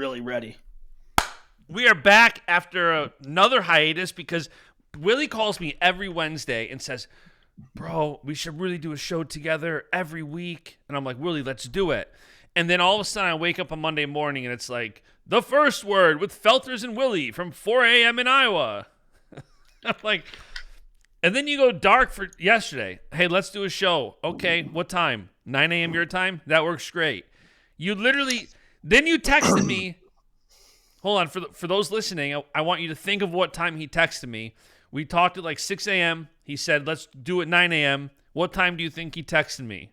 really ready. We are back after another hiatus because Willie calls me every Wednesday and says, bro, we should really do a show together every week. And I'm like, Willie, let's do it. And then all of a sudden I wake up on Monday morning and it's like, the first word with Felters and Willie from 4 a.m. in Iowa. I'm like, and then you go dark for yesterday. Hey, let's do a show. Okay, what time? 9 a.m. your time? That works great. You literally, then you texted me. Hold on, for those listening, I want you to think of what time he texted me. We talked at like 6 a.m. He said, let's do it 9 a.m. What time do you think he texted me?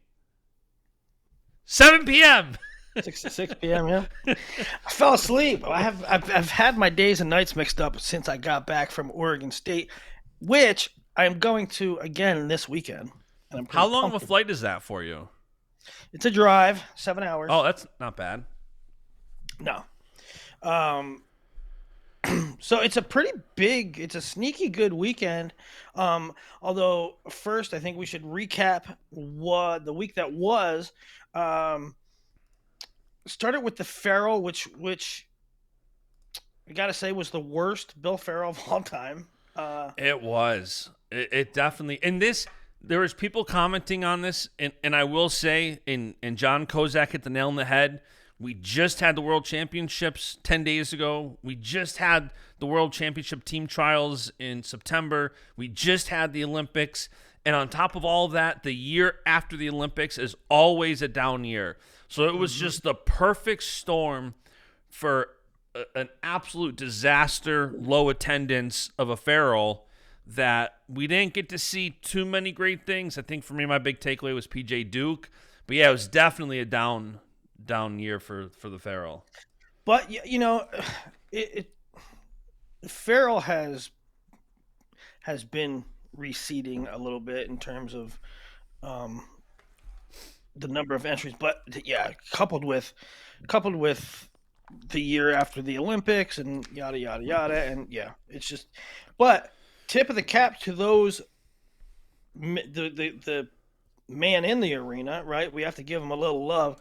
7 p.m. 6 p.m., yeah. I fell asleep. I've had my days and nights mixed up since I got back from Oregon State, which I am going to again this weekend. And How long of a flight is that for you? It's a drive, 7 hours. Oh, that's not bad. No. So it's a sneaky good weekend. Although first I think we should recap what the week that was. Started with the Farrell, which I gotta say was the worst Bill Farrell of all time. It was. It definitely. And there was people commenting on this, and I will say, and John Kozak hit the nail on the head. We just had the World Championships 10 days ago. We just had the World Championship team trials in September. We just had the Olympics. And on top of all of that, the year after the Olympics is always a down year. So it was just the perfect storm for an absolute disaster, low attendance of a Farrell that we didn't get to see too many great things. I think for me, my big takeaway was PJ Duke. But yeah, it was definitely a down year for the Farrell. But Farrell has been receding a little bit in terms of the number of entries, but yeah, coupled with the year after the Olympics and yada yada yada, and yeah, it's just. But tip of the cap to those the man in the arena, right? We have to give them a little love.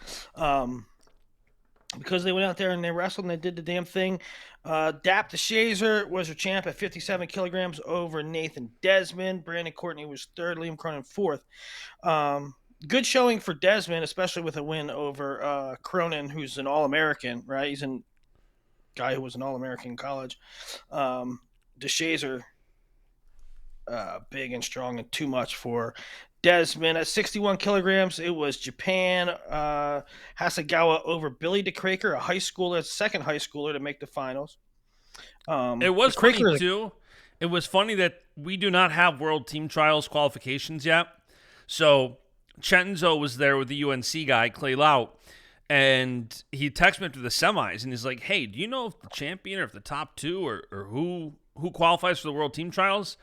Because they went out there and they wrestled and they did the damn thing. Dap DeShazer was your champ at 57 kilograms over Nathan Desmond. Brandon Courtney was third. Liam Cronin fourth. Good showing for Desmond, especially with a win over Cronin, who's an All-American, right? He's a guy who was an All-American in college. DeShazer, big and strong and too much for Desmond. At 61 kilograms, it was Japan. Hasegawa over Billy DeCraker, a second high schooler to make the finals. It was funny, too. It was funny that we do not have World Team Trials qualifications yet. So Chenzo was there with the UNC guy, Clay Lout, and he texted me after the semis, and he's like, hey, do you know if the champion or if the top two or who qualifies for the World Team Trials?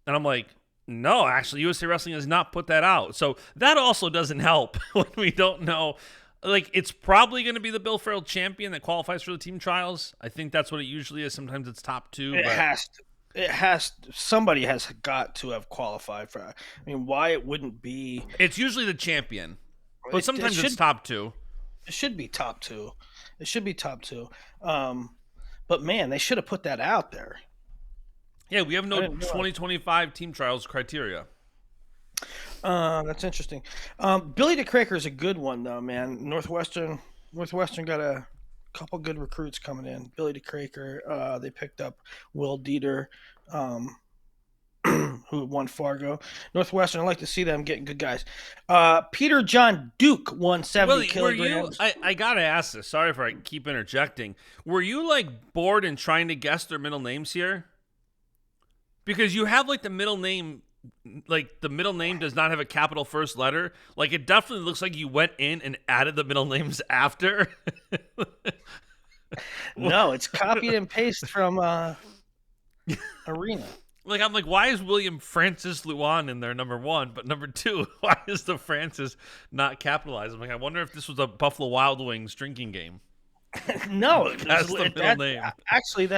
And I'm like, no, actually, USA Wrestling has not put that out. So that also doesn't help when we don't know. Like, it's probably going to be the Bill Farrell champion that qualifies for the team trials. I think that's what it usually is. Sometimes it's top two. Somebody has got to have qualified for. I mean, why it wouldn't be? It's usually the champion, but sometimes it's top two. It should be top two. But man, they should have put that out there. Yeah, we have no 2025 team trials criteria. That's interesting. Billy DeCraker is a good one, though, man. Northwestern got a couple good recruits coming in. Billy DeCraker, they picked up Will Dieter, who won Fargo. Northwestern, I'd like to see them getting good guys. Peter John Duke won 70 kilograms. I got to ask this. Sorry if I keep interjecting. Were you, like, bored and trying to guess their middle names here? Because you have, like, the middle name does not have a capital first letter. Like, it definitely looks like you went in and added the middle names after. No, it's copied and pasted from Arena. Like, I'm like, why is William Francis Luan in there, number one? But number two, why is the Francis not capitalized? I'm like, I wonder if this was a Buffalo Wild Wings drinking game. No, that's the middle name. Actually,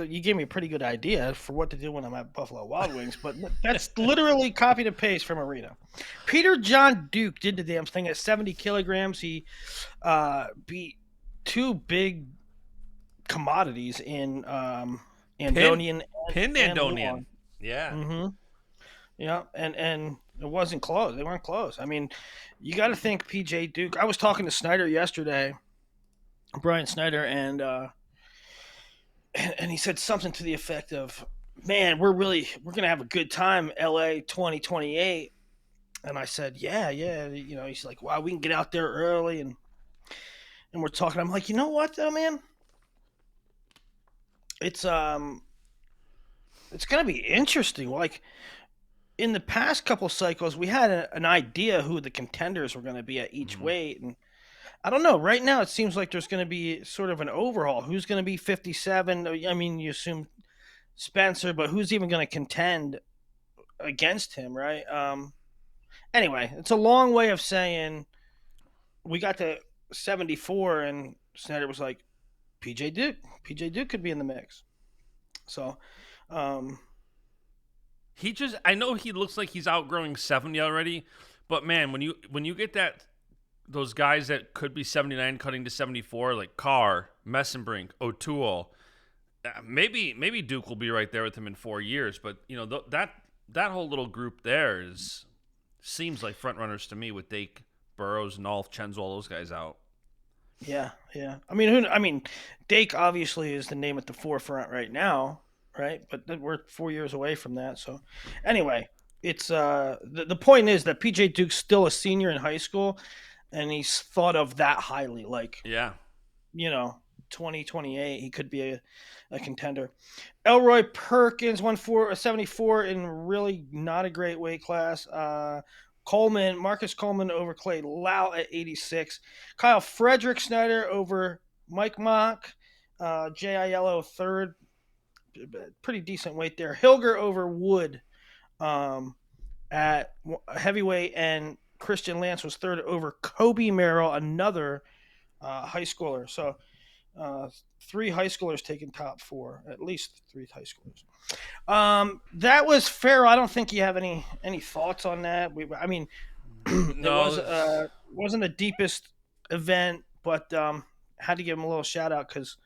you gave me a pretty good idea for what to do when I'm at Buffalo Wild Wings, but that's literally copied and paste from Arena. Peter John Duke did the damn thing at 70 kilograms. He beat two big commodities in Pin, Andonian Pin and Luan. Andonian. Yeah. Mm-hmm. Yeah, and it wasn't close. They weren't close. I mean, you got to think PJ Duke. I was talking to Snyder yesterday, Brian Snyder, and he said something to the effect of, "Man, we're gonna have a good time, LA 2028." And I said, "Yeah, yeah." You know, he's like, "Wow, we can get out there early," and we're talking. I'm like, you know what, though, man, it's um it's gonna be interesting. Like in the past couple cycles, we had an idea who the contenders were going to be at each Hmm. weight, and I don't know. Right now, it seems like there's going to be sort of an overhaul. Who's going to be 57? I mean, you assume Spencer, but who's even going to contend against him, right? Anyway, it's a long way of saying we got to 74, and Snyder was like, PJ Duke. PJ Duke could be in the mix. So, um, I know he looks like he's outgrowing 70 already, but man, when you get those guys that could be 79 cutting to 74, like Carr, Messenbrink, O'Toole, maybe Duke will be right there with him in 4 years. But you know that whole little group there is seems like front runners to me with Dake, Burrows, Nolf, Chenzo, all those guys out. yeah, yeah. I mean, Dake obviously is the name at the forefront right now, right? But we're 4 years away from that. So, anyway, it's the point is that PJ Duke's still a senior in high school, and he's thought of that highly. Like, Yeah. 2028, he could be a contender. Elroy Perkins, 74 in really not a great weight class. Marcus Coleman over Clay Lau at 86. Kyle Frederick Snyder over Mike Mock. JILO third, pretty decent weight there. Hilger over Wood at heavyweight, and Christian Lance was third over Kobe Merrill, another high schooler. So uh, three high schoolers taking top four, at least three high schoolers. That was Farrell. I don't think you have any thoughts on that. I mean, it was No. wasn't the deepest event, but had to give them a little shout out because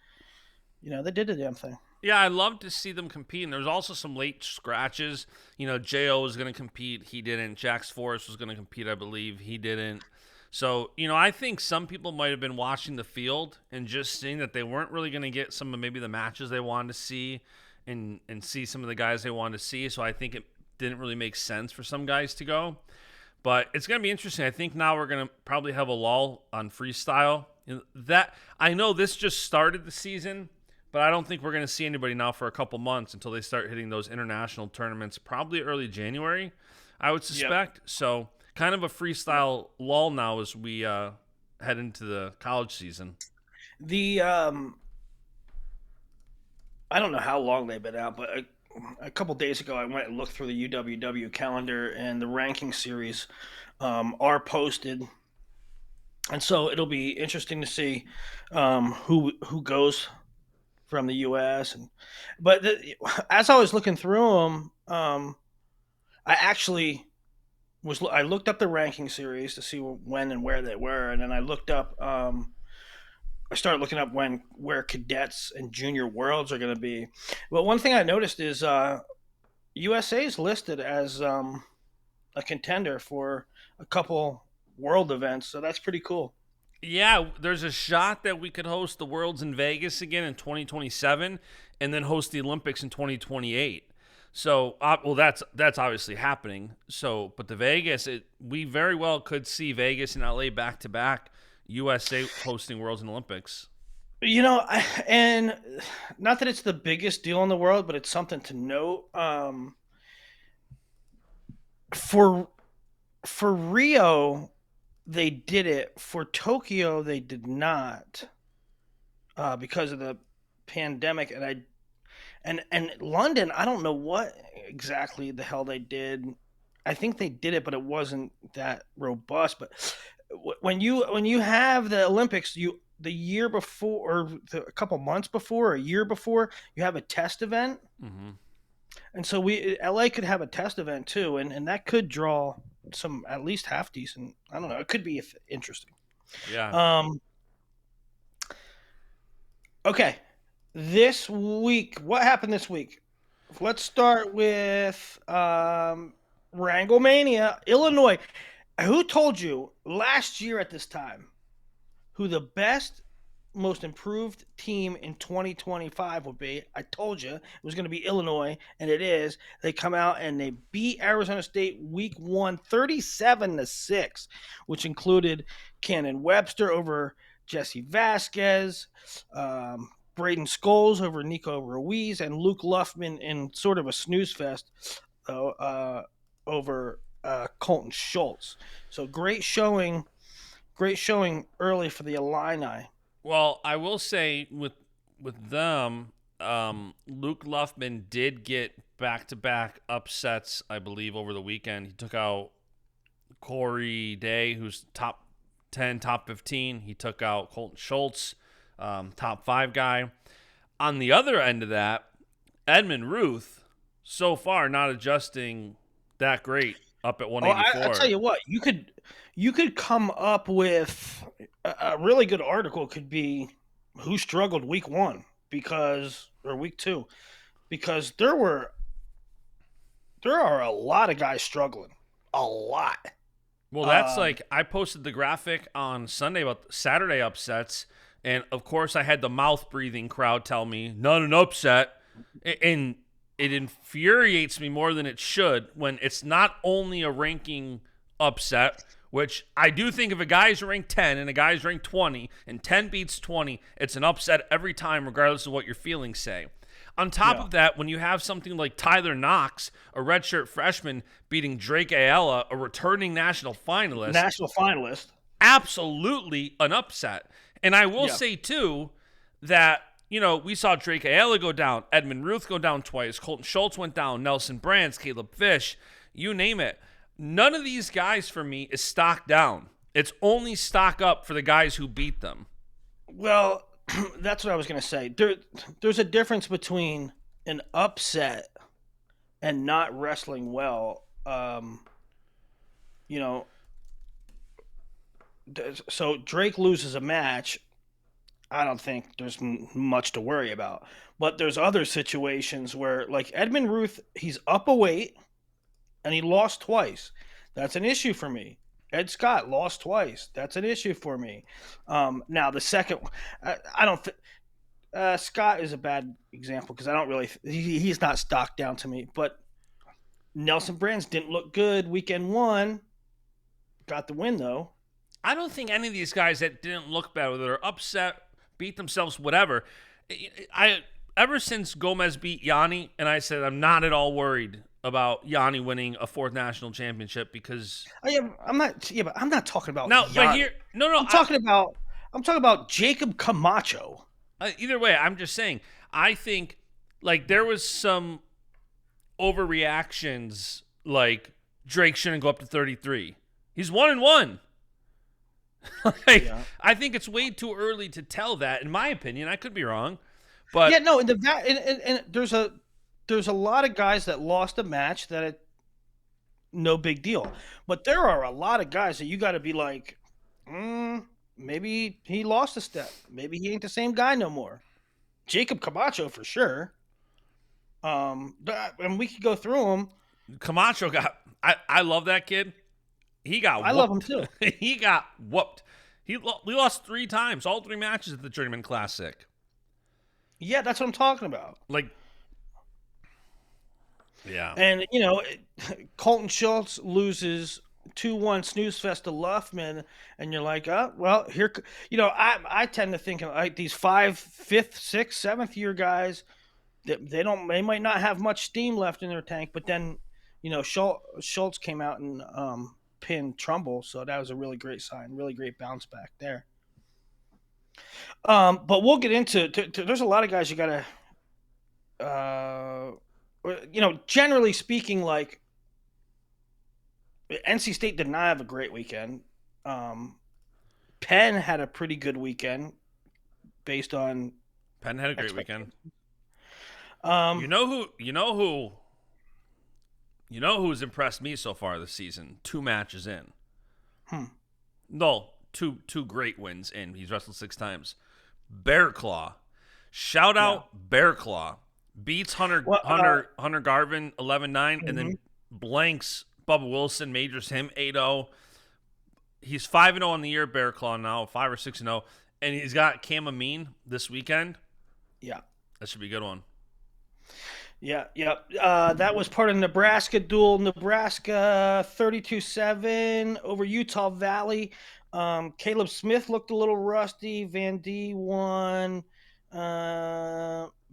they did the damn thing. Yeah, I love to see them compete. And there was also some late scratches. You know, Jo was going to compete, he didn't. Jax Forrest was going to compete, I believe, he didn't. So, you know, I think some people might have been watching the field and just seeing that they weren't really going to get some of maybe the matches they wanted to see and see some of the guys they wanted to see. So I think it didn't really make sense for some guys to go. But it's going to be interesting. I think now we're going to probably have a lull on freestyle. That I know this just started the season, but I don't think we're going to see anybody now for a couple months until they start hitting those international tournaments, probably early January, I would Yep. suspect. So kind of a freestyle lull now as we head into the college season. The I don't know how long they've been out, but a couple days ago I went and looked through the UWW calendar, and the ranking series are posted, and so it'll be interesting to see who goes from the U.S. As I was looking through them, I actually I looked up the ranking series to see when and where they were, and then I started looking up where cadets and junior worlds are going to be. But one thing I noticed is USA is listed as a contender for a couple world events, so that's pretty cool. Yeah, there's a shot that we could host the Worlds in Vegas again in 2027 and then host the Olympics in 2028. So, well, that's obviously happening. So, but the Vegas, we very well could see Vegas and LA back to back, USA hosting Worlds and Olympics. And not that it's the biggest deal in the world, but it's something to note. For Rio, they did it. For Tokyo, they did not, because of the pandemic. And London, I don't know what exactly the hell they did. I think they did it, but it wasn't that robust. But when you have the Olympics, the year before, or a couple months before, or a year before, you have a test event, Hmm. and so we LA could have a test event too, and that could draw some at least half decent. I don't know. It could be interesting. Yeah. Um, Okay, this week, what happened this week? Let's start with Wranglemania, Illinois. Who told you last year at this time who the best, most improved team in 2025 would be? I told you it was going to be Illinois, and it is. They come out and they beat Arizona State week 1 37-6, which included Cannon Webster over Jesse Vasquez, Braden Scholes over Nico Ruiz, and Luke Luffman in sort of a snooze fest over Colton Schultz. So great showing early for the Illini. Well, I will say with them, Luke Luffman did get back-to-back upsets, I believe, over the weekend. He took out Corey Day, who's top 10, top 15. He took out Colton Schultz, top 5 guy. On the other end of that, Edmund Ruth, so far not adjusting that great up at Oh, 184. I tell you what, you could come up with a really good article. Could be who struggled week 1 because or week 2 because there are a lot of guys struggling, a lot. Well, that's like I posted the graphic on Sunday about Saturday upsets, and of course I had the mouth breathing crowd tell me not an upset, and it infuriates me more than it should when it's not only a ranking upset, which I do think if a guy's ranked 10 and a guy's ranked 20 and 10 beats 20, it's an upset every time regardless of what your feelings say. On top of that, when you have something like Tyler Knox, a redshirt freshman, beating Drake Ayala, a returning national finalist, absolutely an upset. And I will say, too, that, we saw Drake Ayala go down, Edmund Ruth go down twice, Colton Schultz went down, Nelson Brands, Caleb Fish, you name it. None of these guys, for me, is stock down. It's only stock up for the guys who beat them. Well, that's what I was going to say. There's a difference between an upset and not wrestling well. You know, so Drake loses a match. I don't think there's much to worry about. But there's other situations where, like Edmund Ruth, he's up a weight and he lost twice. That's an issue for me. Ed Scott lost twice. That's an issue for me. Now the second, I don't. Scott is a bad example because I don't really. He's not stocked down to me. But Nelson Brands didn't look good weekend 1. Got the win though. I don't think any of these guys that didn't look bad, whether they're upset, beat themselves, whatever. Ever since Gomez beat Yanni, and I said I'm not at all worried about Yanni winning a 4th national championship because I'm not. Yeah, but I'm not talking about. No, Yanni. but here, no. I'm talking about Jacob Camacho. Either way, I'm just saying. I think like there was some overreactions. Like Drake shouldn't go up to 33. He's 1-1. I think it's way too early to tell that. In my opinion, I could be wrong, but no. And there's a lot of guys that lost a match that no big deal, but there are a lot of guys that you got to be like, maybe he lost a step, maybe he ain't the same guy no more. Jacob Camacho for sure. And we could go through them. Camacho got. I love that kid. He got whooped. I love him too. He got whooped. We lost 3 times, all 3 matches at the Journeyman Classic. Yeah, that's what I'm talking about. Like, yeah. And, Colton Schultz loses 2-1 snooze fest to Luffman, and you're like, oh, well, here, I tend to think like these 5th, 5th, 6th, 7th year guys, they might not have much steam left in their tank, but then, Schultz came out and pinned Trumbull, so that was a really great sign, really great bounce back there. But we'll get into there's a lot of guys you gotta generally speaking, like NC State did not have a great weekend. Penn had a pretty good weekend based on Penn had a great weekend. You know who's impressed me so far this season? 2 matches in. No, two great wins in. He's wrestled 6 times. Bear Claw. Shout Yeah. out Bear Claw. Beats Well, Hunter Garvin 11-9, and mhm. then blanks Bubba Wilson, majors him 8-0. He's 5-0 on the year, Bear Claw now, 5 or 6-0. And he's got Cam Amin this weekend. Yeah. That should be a good one. Yeah, yeah. That was part of Nebraska duel. Nebraska 32-7 over Utah Valley. Caleb Smith looked a little rusty. Van D won.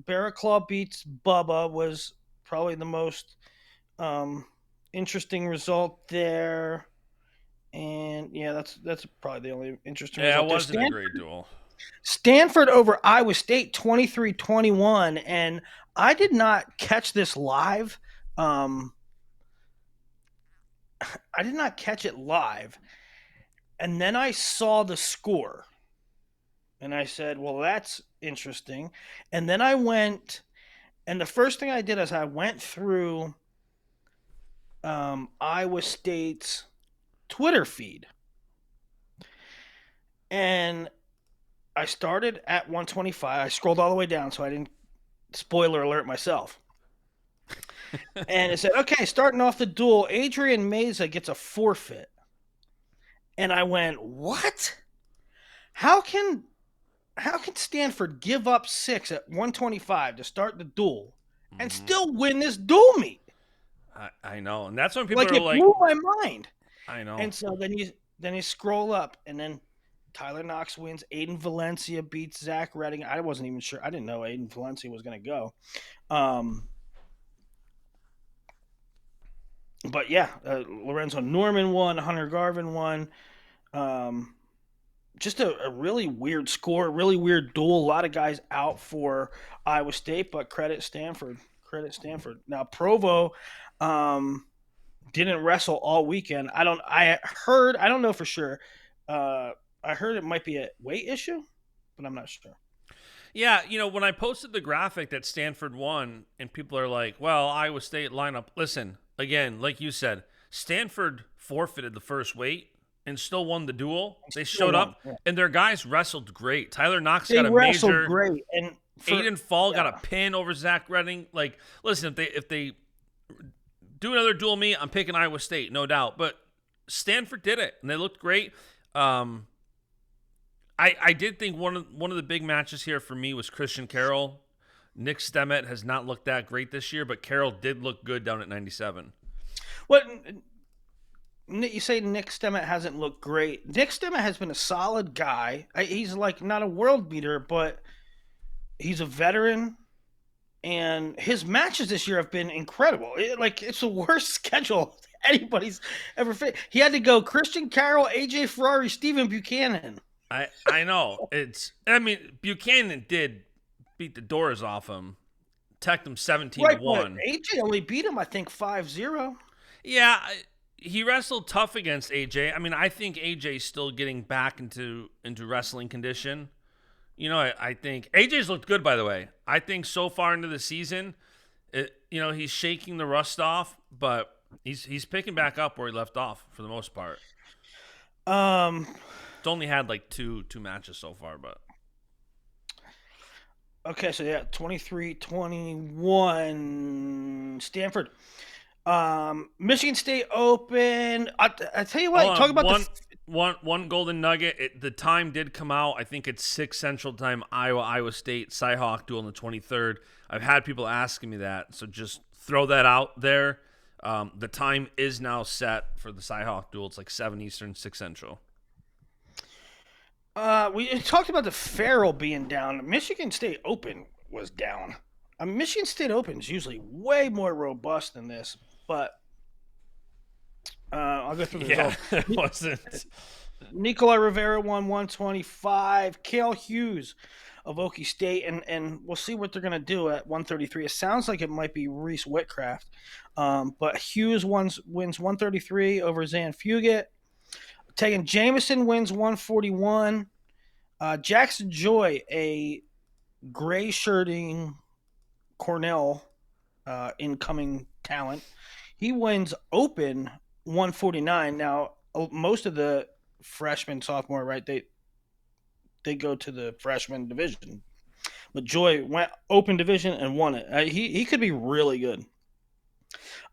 Barraclaw beats Bubba was probably the most um, interesting result there. And yeah, that's probably the only interesting Yeah, it result there. wasn't a great duel. Stanford over Iowa State 23-21, and I did not catch this live. Um, I did not catch it live. And then I saw the score. And I said, well, that's interesting. And then I went, and the first thing I did is I went through Iowa State's Twitter feed. And I started at 125. I scrolled all the way down so I didn't spoiler alert myself. And it said, okay, starting off the duel, Adrian Meza gets a forfeit. And I went, what? How can Stanford give up 6 at 125 to start the duel and still win this duel meet? I know. And that's when people Like, are it like, blew my mind. I know. And so then you scroll up, and then Tyler Knox wins. Aiden Valencia beats Zach Redding. I wasn't even sure. I didn't know Aiden Valencia was going to go. But yeah, Lorenzo Norman won. Hunter Garvin won. Just a really weird score, really weird duel. A lot of guys out for Iowa State, but credit Stanford. Credit Stanford. Now Provo didn't wrestle all weekend. I don't know for sure. I heard it might be a weight issue, but I'm not sure. Yeah, when I posted the graphic that Stanford won, and people are like, well, Iowa State lineup. Listen, again, like you said, Stanford forfeited the first weight and still won the duel. They showed up, Yeah. and their guys wrestled great. Tyler Knox They got a wrestled major. great, and Aiden Fall got a pin over Zach Redding. Like, listen, if they do another duel meet, I'm picking Iowa State, no doubt. But Stanford did it, and they looked great. I did think one of the big matches here for me was Christian Carroll. Nick Stemet has not looked that great this year, but Carroll did look good down at 97. What you say Nick Stemet hasn't looked great. Nick Stemet has been a solid guy. He's like not a world beater, but he's a veteran, and his matches this year have been incredible. It's the worst schedule anybody's ever faced. He had to go Christian Carroll, AJ Ferrari, Stephen Buchanan. I know. Buchanan did beat the doors off him. Teched him 17-1. AJ only beat him, I think, 5-0. Yeah, he wrestled tough against AJ. I think AJ's still getting back into wrestling condition. I think AJ's looked good, by the way. I think so far into the season, he's shaking the rust off, but he's picking back up where he left off for the most part. It's only had like two matches so far, but okay, so yeah, 23-21 Stanford. Michigan State Open. I tell you what, talk about one golden nugget. The time did come out. I think it's 6 Central Time. Iowa State Cyhawk duel on the 23rd. I've had people asking me that, so just throw that out there. The time is now set for the Cyhawk duel. It's like 7 Eastern, 6 Central. We talked about the Farrell being down. Michigan State Open was down. Michigan State Open is usually way more robust than this, but I'll go through the results. It wasn't. Nikolai Rivera won 125. Cale Hughes of Okie State, and we'll see what they're going to do at 133. It sounds like it might be Reese Whitcraft, but Hughes wins 133 over Zan Fugit. Tegan Jameson wins 141. Jackson Joy, a gray shirting Cornell incoming talent, he wins Open 149. Now, most of the freshmen, sophomore, right, they go to the freshman division. But Joy went open division and won it. He could be really good.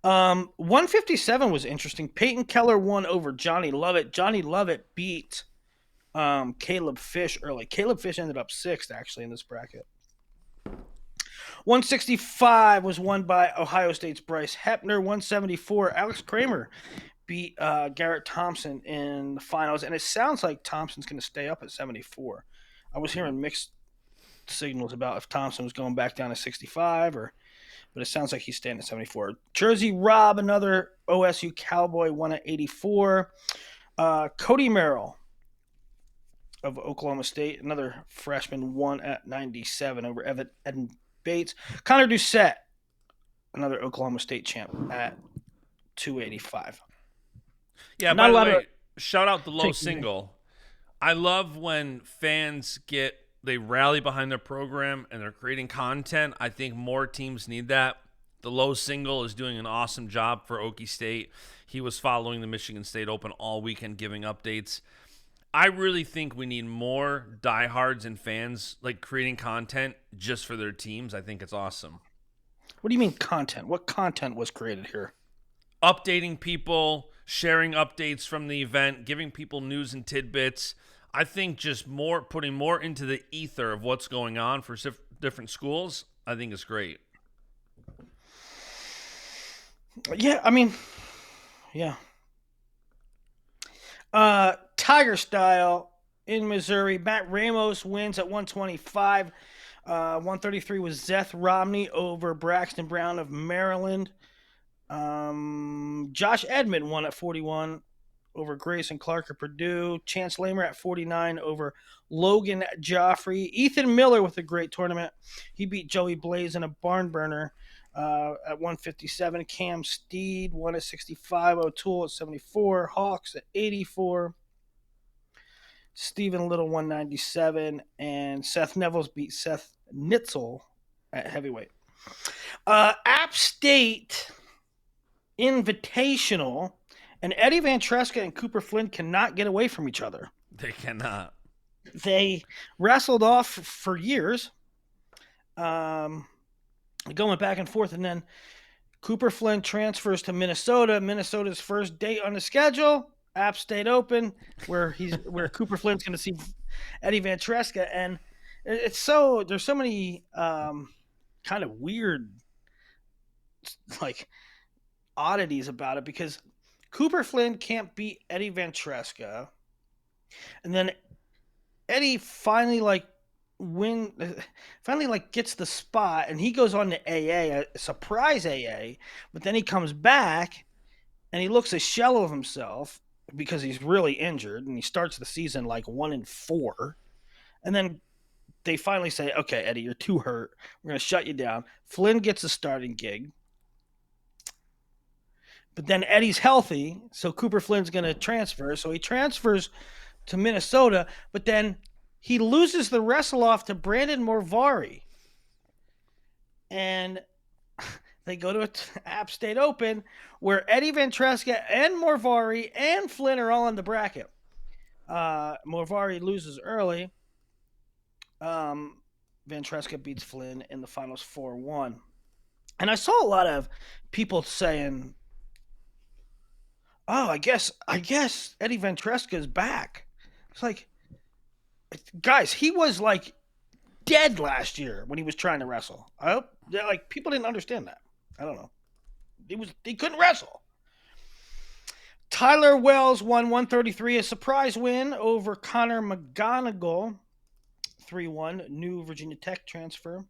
157 was interesting. Peyton Keller won over Johnny Lovett. Johnny Lovett beat Caleb Fish early. Caleb Fish ended up sixth actually in this bracket. 165 was won by Ohio State's Bryce Hepner. 174, Alex Kramer beat Garrett Thompson in the finals, and it sounds like Thompson's going to stay up at 74. I was hearing mixed signals about if Thompson was going back down to 65, but it sounds like he's staying at 74. Jersey Rob, another OSU Cowboy, won at 84. Cody Merrill of Oklahoma State, another freshman, won at 97 over Evan Bates. Connor Doucette, another Oklahoma State champ, at 285. Yeah, by the way, shout out the low single. I love when fans they rally behind their program and they're creating content. I think more teams need that. The low single is doing an awesome job for Okie State. He was following the Michigan State Open all weekend, giving updates. I really think we need more diehards and fans like creating content just for their teams. I think it's awesome. What do you mean content? What content was created here? Updating people, sharing updates from the event, giving people news and tidbits. I think just putting more into the ether of what's going on for different schools, I think is great. Yeah, I mean, yeah. Tiger Style in Missouri. Matt Ramos wins at 125. 133 was Seth Romney over Braxton Brown of Maryland. Josh Edmond won at 41 over Grayson Clark of Purdue. Chance Lamer at 49 over Logan Joffrey. Ethan Miller with a great tournament. He beat Joey Blaze in a barn burner at 157. Cam Steed won at 65. O'Toole at 74. Hawks at 84. Stephen Little 197. And Seth Nevels beat Seth Nitzel at heavyweight. App State Invitational, and Eddie Van Treska and Cooper Flynn cannot get away from each other. They cannot. They wrestled off for years, going back and forth, and then Cooper Flynn transfers to Minnesota. Minnesota's first date on the schedule, App State Open, where Cooper Flynn's going to see Eddie Van Treska, and there's so many kind of weird like oddities about it, because Cooper Flynn can't beat Eddie Van Treska, and then Eddie finally gets the spot, and he goes on to AA, a surprise AA, but then he comes back and he looks a shell of himself because he's really injured, and he starts the season like 1-4, and then they finally say, okay, Eddie, you're too hurt, we're going to shut you down. Flynn gets a starting gig. But then Eddie's healthy, so Cooper Flynn's going to transfer. So he transfers to Minnesota, but then he loses the wrestle-off to Brandon Morvari. And they go to an App State Open where Eddie Van Treska and Morvari and Flynn are all in the bracket. Morvari loses early. Van Treska beats Flynn in the finals 4-1. And I saw a lot of people saying, oh, I guess Eddie Van Treska is back. It's like, guys, he was like dead last year when he was trying to wrestle. I hope people didn't understand that. I don't know. He couldn't wrestle. Tyler Wells won 133, a surprise win over Connor McGonigal, 3-1, new Virginia Tech transfer.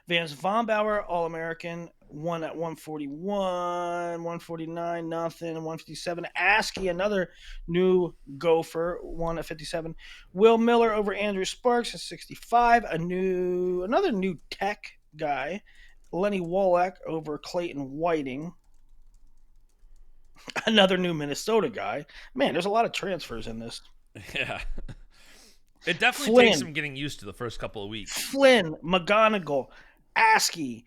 Vance Vombauer, All-American, won at 141, 149, nothing, 157. Askey, another new Gopher, won at 57. Will Miller over Andrew Sparks at 65. Another new Tech guy, Lenny Wallach over Clayton Whiting. Another new Minnesota guy. Man, there's a lot of transfers in this. Yeah. It definitely takes some getting used to the first couple of weeks. Flynn, McGonigal, Askey,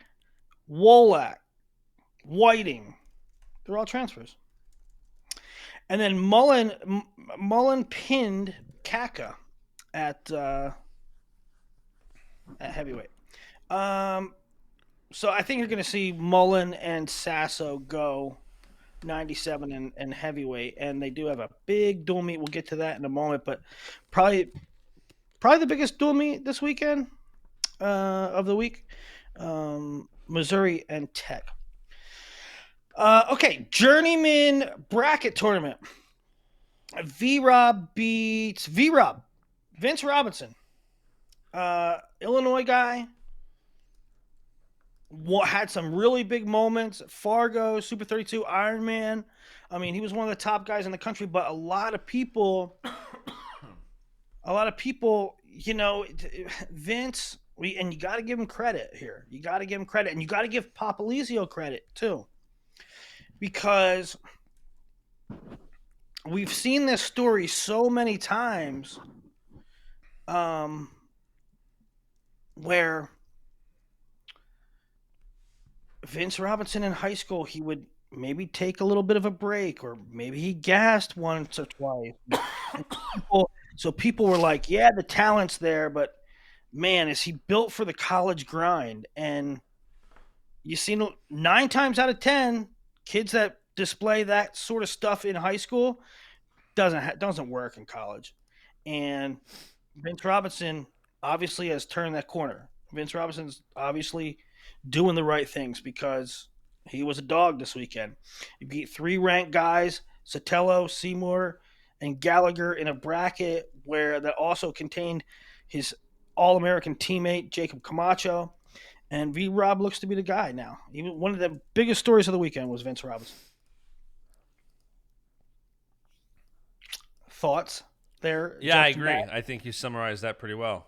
Wallach, Whiting. They're all transfers. And then Mullen pinned Kaka at heavyweight. Um, so I think you're going to see Mullen and Sasso go 97 and heavyweight, and they do have a big dual meet. We'll get to that in a moment, but probably probably the biggest dual meet this weekend of the week, Missouri and Tech. Okay, Journeyman bracket tournament. V-Rob beats V-Rob, Vince Robinson, Illinois guy. Had some really big moments. Fargo, Super 32, Ironman. I mean, he was one of the top guys in the country, but a lot of people, Vince, and you got to give him credit here. You got to give him credit, and you got to give Popolizio credit too, because we've seen this story so many times, where Vince Robinson in high school, he would maybe take a little bit of a break, or maybe he gassed once or twice. So people were like, yeah, the talent's there, but man, is he built for the college grind? And you see 9 times out of 10, kids that display that sort of stuff in high school doesn't work in college. And Vince Robinson obviously has turned that corner. Vince Robinson's obviously doing the right things, because he was a dog this weekend. He beat 3 ranked guys, Sotelo, Seymour, and Gallagher, in a bracket where that also contained his All-American teammate, Jacob Camacho. And V-Rob looks to be the guy now. Even one of the biggest stories of the weekend was Vince Robinson. Thoughts there? Yeah, I agree. I think you summarized that pretty well.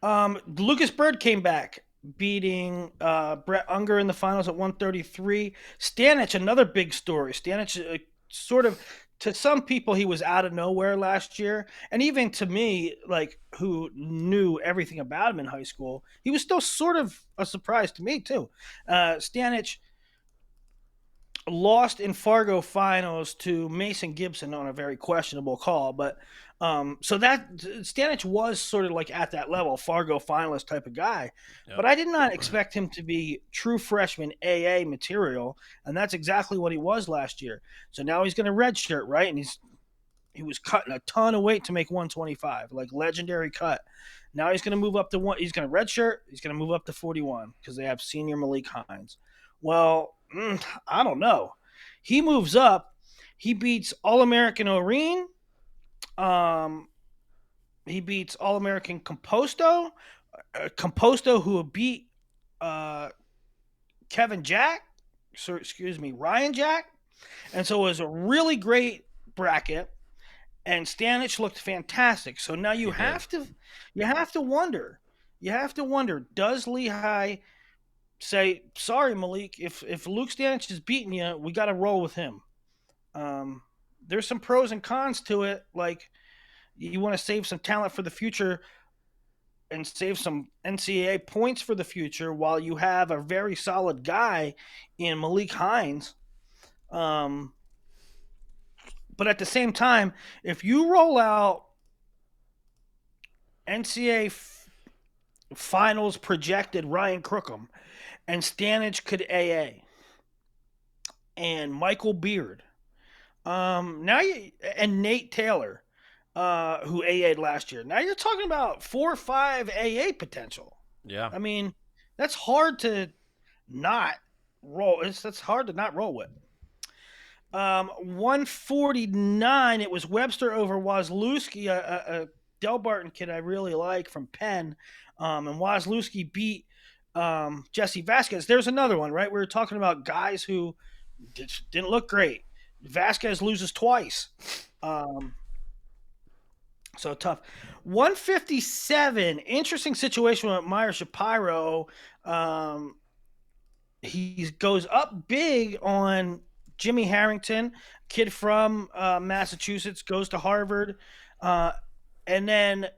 Lucas Bird came back, beating Brett Unger in the finals at 133. Stanich, another big story. Stanich, sort of, to some people, he was out of nowhere last year. And even to me, like, who knew everything about him in high school, he was still sort of a surprise to me, too. Stanich lost in Fargo finals to Mason Gibson on a very questionable call, but so that Stanich was sort of like at that level, Fargo finalist type of guy. Yep. But I did not expect him to be true freshman AA material, and that's exactly what he was last year. So now he's going to redshirt, right? And he was cutting a ton of weight to make 125, like legendary cut. Now he's going to move up to one. He's going to redshirt. He's going to move up to 41 because they have senior Malik Hines. Well, I don't know. He moves up. He beats All-American Oreen. He beats All-American Composto. Composto, who beat Ryan Jack. And so it was a really great bracket. And Stanich looked fantastic. So now you have to wonder. Does Lehigh say, sorry, Malik, if Luke Stanich is beating you, we got to roll with him? There's some pros and cons to it. Like, you want to save some talent for the future and save some NCAA points for the future while you have a very solid guy in Malik Hines. But at the same time, if you roll out NCAA finals projected Ryan Crookham, and Stanich could AA, and Michael Beard, and Nate Taylor, who AA'd last year. Now you're talking about 4 or 5 AA potential. Yeah. I mean, that's hard to not roll. That's hard to not roll with. 149, it was Webster over Wazlewski, a Del Barton kid I really like from Penn. And Wazlewski beat Jesse Vasquez. There's another one, right? We were talking about guys who didn't look great. Vasquez loses twice. So tough. 157, interesting situation with Meyer Shapiro. He goes up big on Jimmy Harrington, kid from Massachusetts, goes to Harvard. And then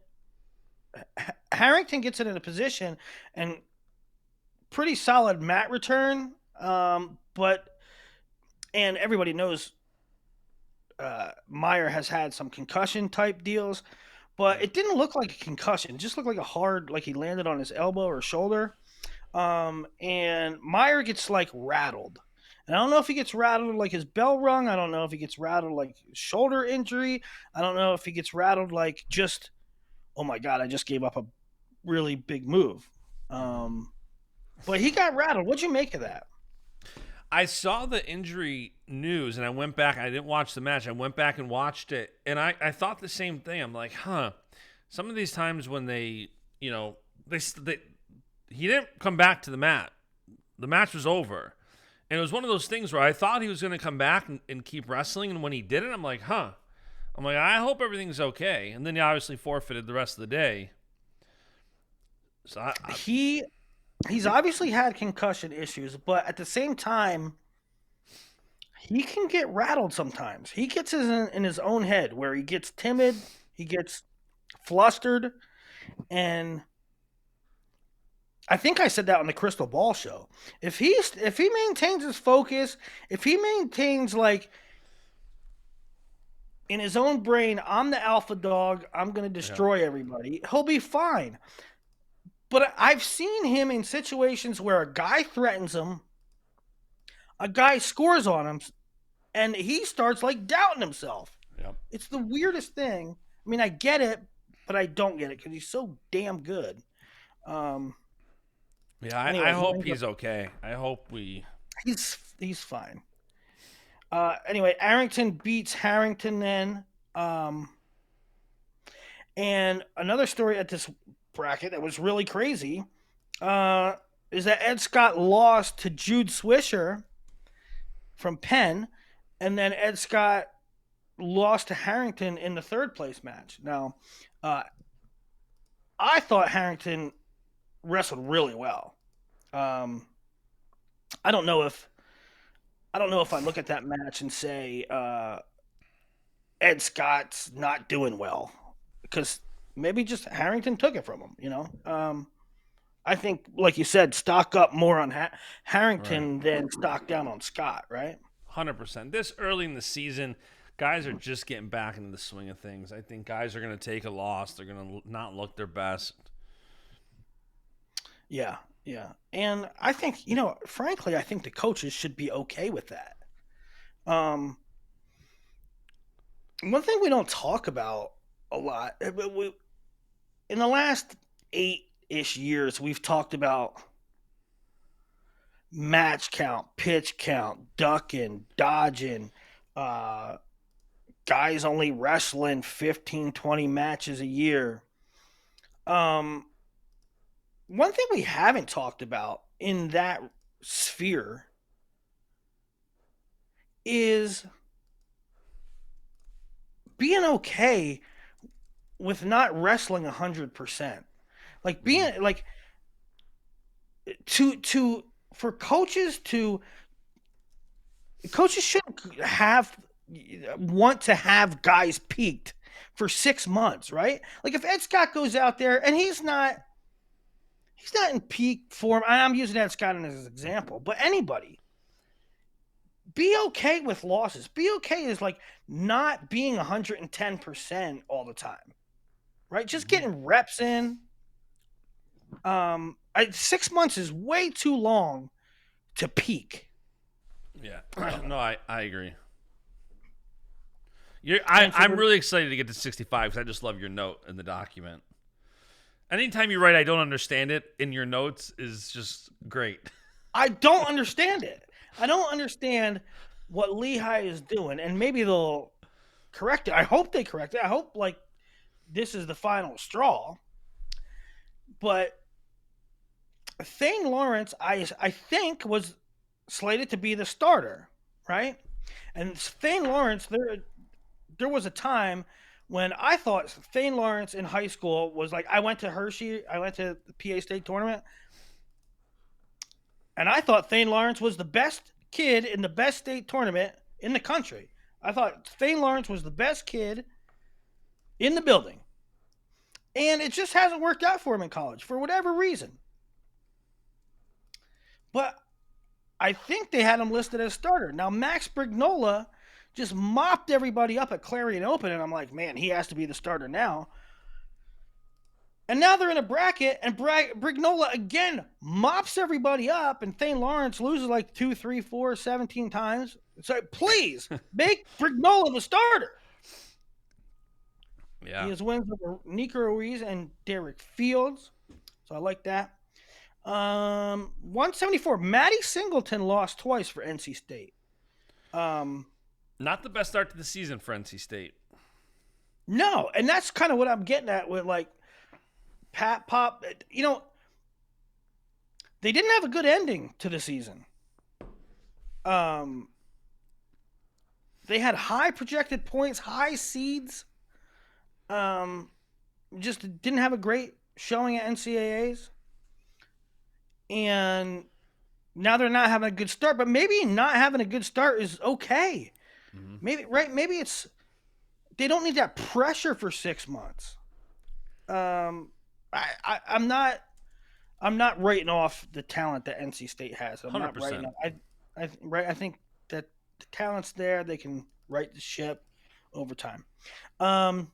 Harrington gets it in a position and pretty solid mat return. And everybody knows Meyer has had some concussion type deals, but Yeah. it didn't look like a concussion. It just looked like a hard, like he landed on his elbow or shoulder. And Meyer gets like rattled. And I don't know if he gets rattled like his bell rung. I don't know if he gets rattled like shoulder injury. I don't know if he gets rattled like just, oh my God, I just gave up a really big move. Um, but he got rattled. What'd you make of that? I saw the injury news and I went back. I didn't watch the match. I went back and watched it, and I thought the same thing. I'm like, huh. Some of these times when they, they he didn't come back to the mat. The match was over. And it was one of those things where I thought he was going to come back and keep wrestling. And when he didn't, I'm like, huh. I'm like, I hope everything's okay. And then he obviously forfeited the rest of the day. So He he's obviously had concussion issues, but at the same time, he can get rattled sometimes. He gets in his own head where he gets timid, he gets flustered, and I think I said that on the Crystal Ball show. If he maintains his focus, if he maintains like in his own brain, I'm the alpha dog, I'm going to yeah, destroy everybody, he'll be fine. But I've seen him in situations where a guy threatens him, a guy scores on him, and he starts like doubting himself. yeah, It's the weirdest thing. I mean, I get it, but I don't get it because he's so damn good. Um, yeah. I anyway, he hope ends up he's okay. I hope we. he's fine. Anyway, Arrington beats Harrington then. Um, and another story at this bracket that was really crazy is that Ed Scott lost to Jude Swisher from Penn, and then Ed Scott lost to Harrington in the third place match. Now, uh, I thought Harrington wrestled really well. Um, I don't know if I look at that match and say Ed Scott's not doing well because maybe just Harrington took it from him. I think, like you said, stock up more on Right. Harrington than stock down on Scott. Right? 100%. This early in the season, guys are just getting back into the swing of things. I think guys are going to take a loss. They're going to not look their best. Yeah, yeah. And I think frankly, I think the coaches should be okay with that. Um, One thing we don't talk about a lot, in the last 8-ish years, we've talked about match count, pitch count, ducking, dodging, uh, guys only wrestling 15, 20 matches a year. Um, One thing we haven't talked about in that sphere is being okay with not wrestling 100%. Like Mm-hmm. being like to for coaches shouldn't have want to have guys peaked for 6 months, right? Like if Ed Scott goes out there and he's not in peak form. I'm using Ed Scott as an example, but anybody, be okay with losses. Be okay is like not being 110% all the time, right? Just Mm-hmm. getting reps in. 6 months is way too long to peak. Yeah. I don't No, know. I agree. And for I'm the really excited to get to 65 because I just love your note in the document. Anytime you write, I don't understand it in your notes is just great. I don't understand it. I don't understand what Lehigh is doing, and maybe they'll correct it. I hope they correct it. I hope like this is the final straw. But Thane Lawrence, I think was slated to be the starter, right? And Thane Lawrence, there was a time when I thought Thane Lawrence in high school was like I went to Hershey, I went to the PA State tournament, and I thought Thane Lawrence was the best kid in the best state tournament in the country. I thought Thane Lawrence was the best kid in the building. And it just hasn't worked out for him in college for whatever reason. But I think they had him listed as starter. Now, Max Brignola just mopped everybody up at Clarion Open, and I'm like, man, he has to be the starter now. And now they're in a bracket, and Brignola again mops everybody up, and Thane Lawrence loses like 2, 3, 4, 17 times. So please make Brignola the starter. Yeah. He has wins over Nico Ruiz and Derek Fields. So I like that. 174. Matty Singleton lost twice for NC State. Not the best start to the season for NC State. No, and that's kind of what I'm getting at with like Pat Pop. You know, they didn't have a good ending to the season. They had high projected points, high seeds. Just didn't have a great showing at NCAAs. And now they're not having a good start, but maybe not having a good start is okay. Mm-hmm. Maybe it's they don't need that pressure for 6 months. I'm not writing off the talent that NC State has. I'm 100%. Not writing off. I think that the talent's there. They can right the ship over time. But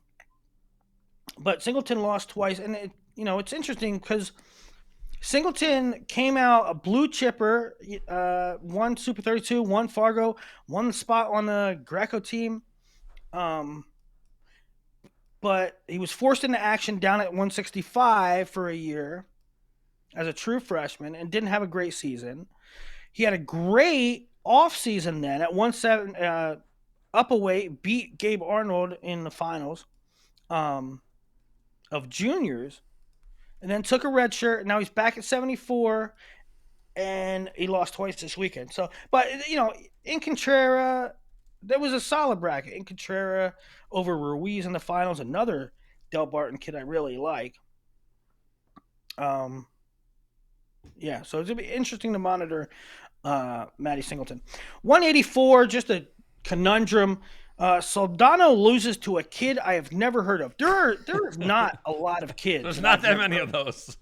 Singleton lost twice, and it's interesting because Singleton came out a blue chipper, won Super 32, won Fargo, won the spot on the Greco team. But he was forced into action down at 165 for a year as a true freshman and didn't have a great season. He had a great offseason then at 170, up a weight, beat Gabe Arnold in the finals of juniors, and then took a red shirt. Now he's back at 74, and he lost twice this weekend. So, but in Contreras, there was a solid bracket. In Contreras over Ruiz in the finals, another Del Barton kid I really like. Yeah, so it's gonna be interesting to monitor Matty Singleton. 184, just a conundrum. Soldano loses to a kid I have never heard of. There is not a lot of kids. There's not that many of those.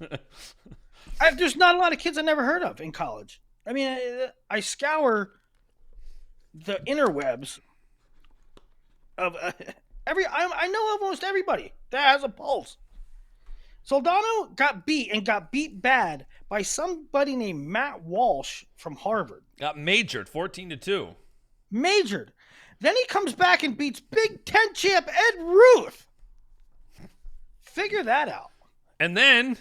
There's not a lot of kids I never heard of in college. I mean, I scour the interwebs of I know almost everybody that has a pulse. Soldano got beat bad by somebody named Matt Walsh from Harvard. Got majored 14-2. Majored. Then he comes back and beats Big Ten champ Ed Ruth. Figure that out. And then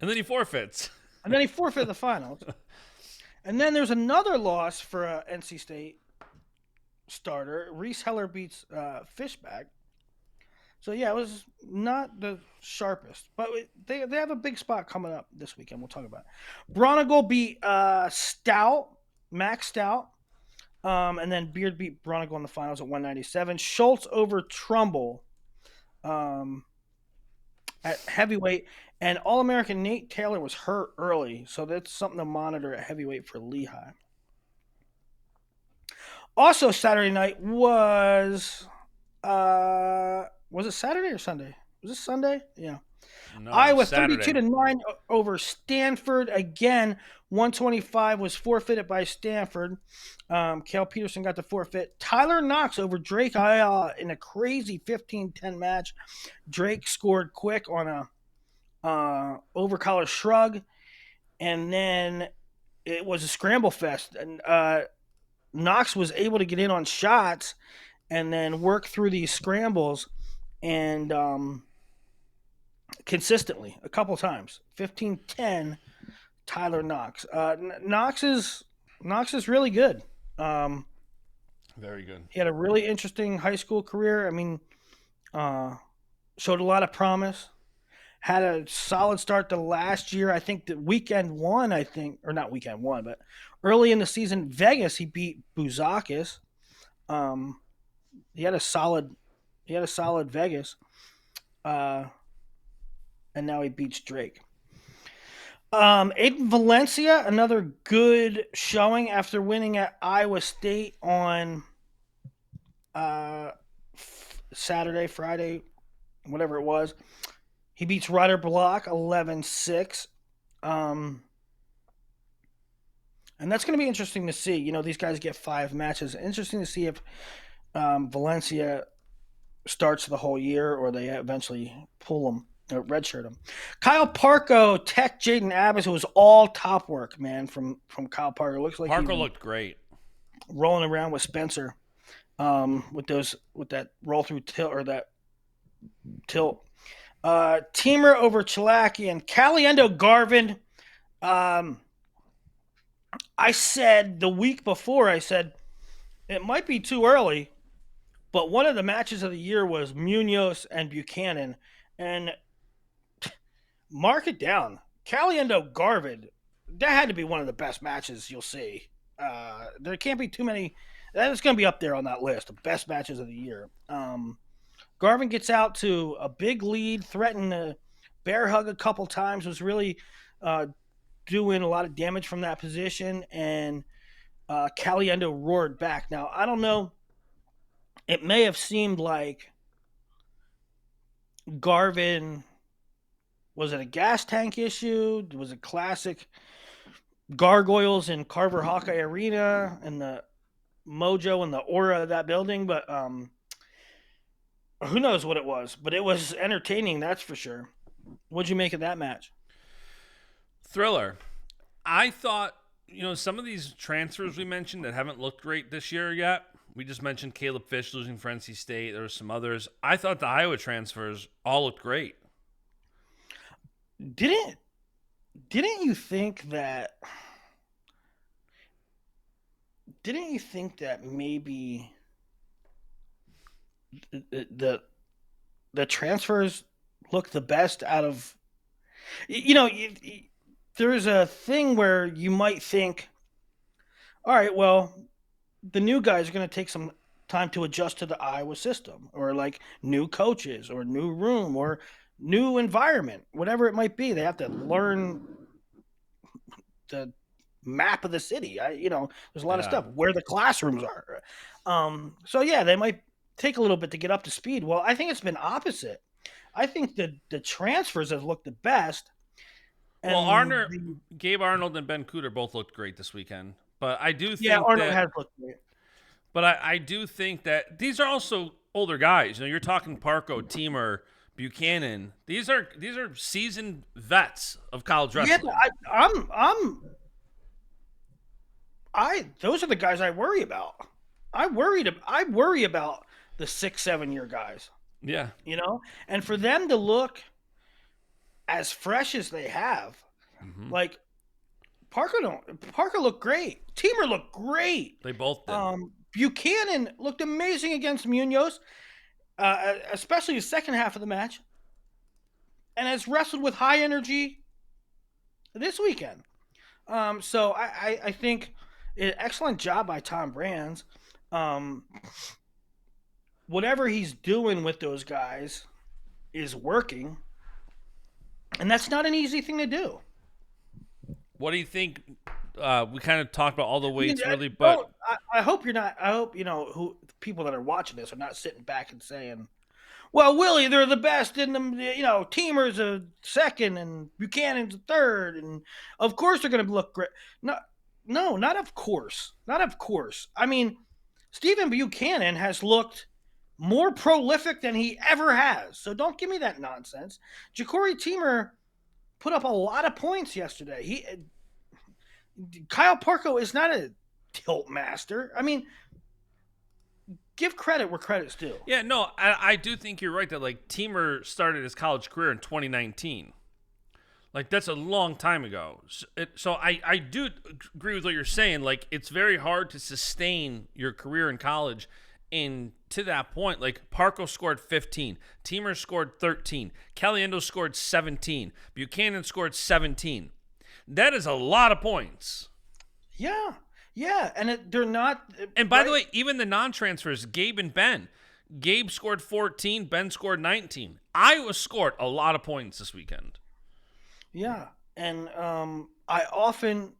he forfeits. And then he forfeited the finals. And then there's another loss for NC State starter. Reese Heller beats Fishback. So, yeah, it was not the sharpest. But they have a big spot coming up this weekend. We'll talk about it. Bronigal beat Max Stout. And then Beard beat Bronigal in the finals at 197. Schultz over Trumbull at heavyweight. And All-American Nate Taylor was hurt early. So that's something to monitor at heavyweight for Lehigh. Also, Saturday night was it Saturday or Sunday? Was it Sunday? Yeah. No, Iowa 32-9 over Stanford. Again, 125 was forfeited by Stanford. Cale Peterson got the forfeit. Tyler Knox over Drake in a crazy 15-10 match. Drake scored quick on a over-collar shrug. And then it was a scramble fest. And Knox was able to get in on shots and then work through these scrambles and consistently a couple times. 15-10, Tyler Knox. Knox is really good. Very good. He had a really interesting high school career. I mean, showed a lot of promise. Had a solid start to last year. I think that not weekend one, but early in the season, Vegas, he beat Bouzakis. He had a solid Vegas. And now he beats Drake. Aiden Valencia, another good showing after winning at Iowa State on Saturday, Friday, whatever it was. He beats Ryder Block 11-6. And that's going to be interesting to see. These guys get 5 matches. Interesting to see if Valencia starts the whole year, or they eventually pull him, redshirt him. Kyle Parko, Tech, Jaden Abbas. It was all top work, man. From Kyle Parker. Looks like he Parker was looked great. rolling around with Spencer, with that roll through tilt or that tilt. Teamer over Chalaki and Caliendo Garvin. Um, I said the week before, I said it might be too early, but one of the matches of the year was Munoz and Buchanan. And mark it down. Caliendo Garvin, that had to be one of the best matches you'll see. There can't be too many. That is going to be up there on that list of best matches of the year. Garvin gets out to a big lead, threatened to bear hug a couple times, was really doing a lot of damage from that position, and Caliendo roared back. Now, I don't know. It may have seemed like Garvin, was it a gas tank issue? Was it classic gargoyles in Carver Hawkeye Arena and the mojo and the aura of that building? But who knows what it was? But it was entertaining, that's for sure. What'd you make of that match? Thriller. I thought, some of these transfers we mentioned that haven't looked great this year yet. We just mentioned Caleb Fish losing for NC State. There were some others. I thought the Iowa transfers all looked great. Didn't you think that? Didn't you think that maybe the the transfers look the best out of there's a thing where you might think, all right, well, the new guys are going to take some time to adjust to the Iowa system, or like new coaches or new room or new environment, whatever it might be. They have to learn the map of the city. There's a lot of Yeah. stuff where the classrooms are. So yeah, they might take a little bit to get up to speed. Well, I think it's been opposite. I think the transfers have looked the best. Well, And Gabe Arnold and Ben Cooter both looked great this weekend. But I do yeah, think Arnold that has looked great. But I do think that these are also older guys. You're talking Parko, Teamer, Buchanan. These are seasoned vets of college Yeah, wrestling. those are the guys I worry about. I worry about the 6, 7 year guys, Yeah. and for them to look as fresh as they have, Hmm. like Parker looked great. Teamer looked great. They both did. Buchanan looked amazing against Munoz, especially the second half of the match, and has wrestled with high energy this weekend. So I think excellent job by Tom Brands. Um, Whatever he's doing with those guys is working, and that's not an easy thing to do. What do you think? We kind of talked about all the I mean, weights, really, but I hope you're not. I hope who people that are watching this are not sitting back and saying, "Well, Willie, they're the best, and Teamer's a second, and Buchanan's a third, and of course they're going to look great." No, no, not of course, not of course. I mean, Stephen Buchanan has looked more prolific than he ever has. So don't give me that nonsense. Ja'Cory Teamer put up a lot of points yesterday. Kyle Parko is not a tilt master. I mean, give credit where credit's due. yeah, no, I do think you're right that like Teamer started his college career in 2019. Like that's a long time ago. So I do agree with what you're saying. Like it's very hard to sustain your career in college. And to that point, like Parko scored 15, Teamer scored 13, Caliendo scored 17, Buchanan scored 17. That is a lot of points. Yeah, yeah, and they're not. And by the right? way, even the non-transfers, Gabe and Ben. Gabe scored 14, Ben scored 19. Iowa scored a lot of points this weekend. Yeah, and I often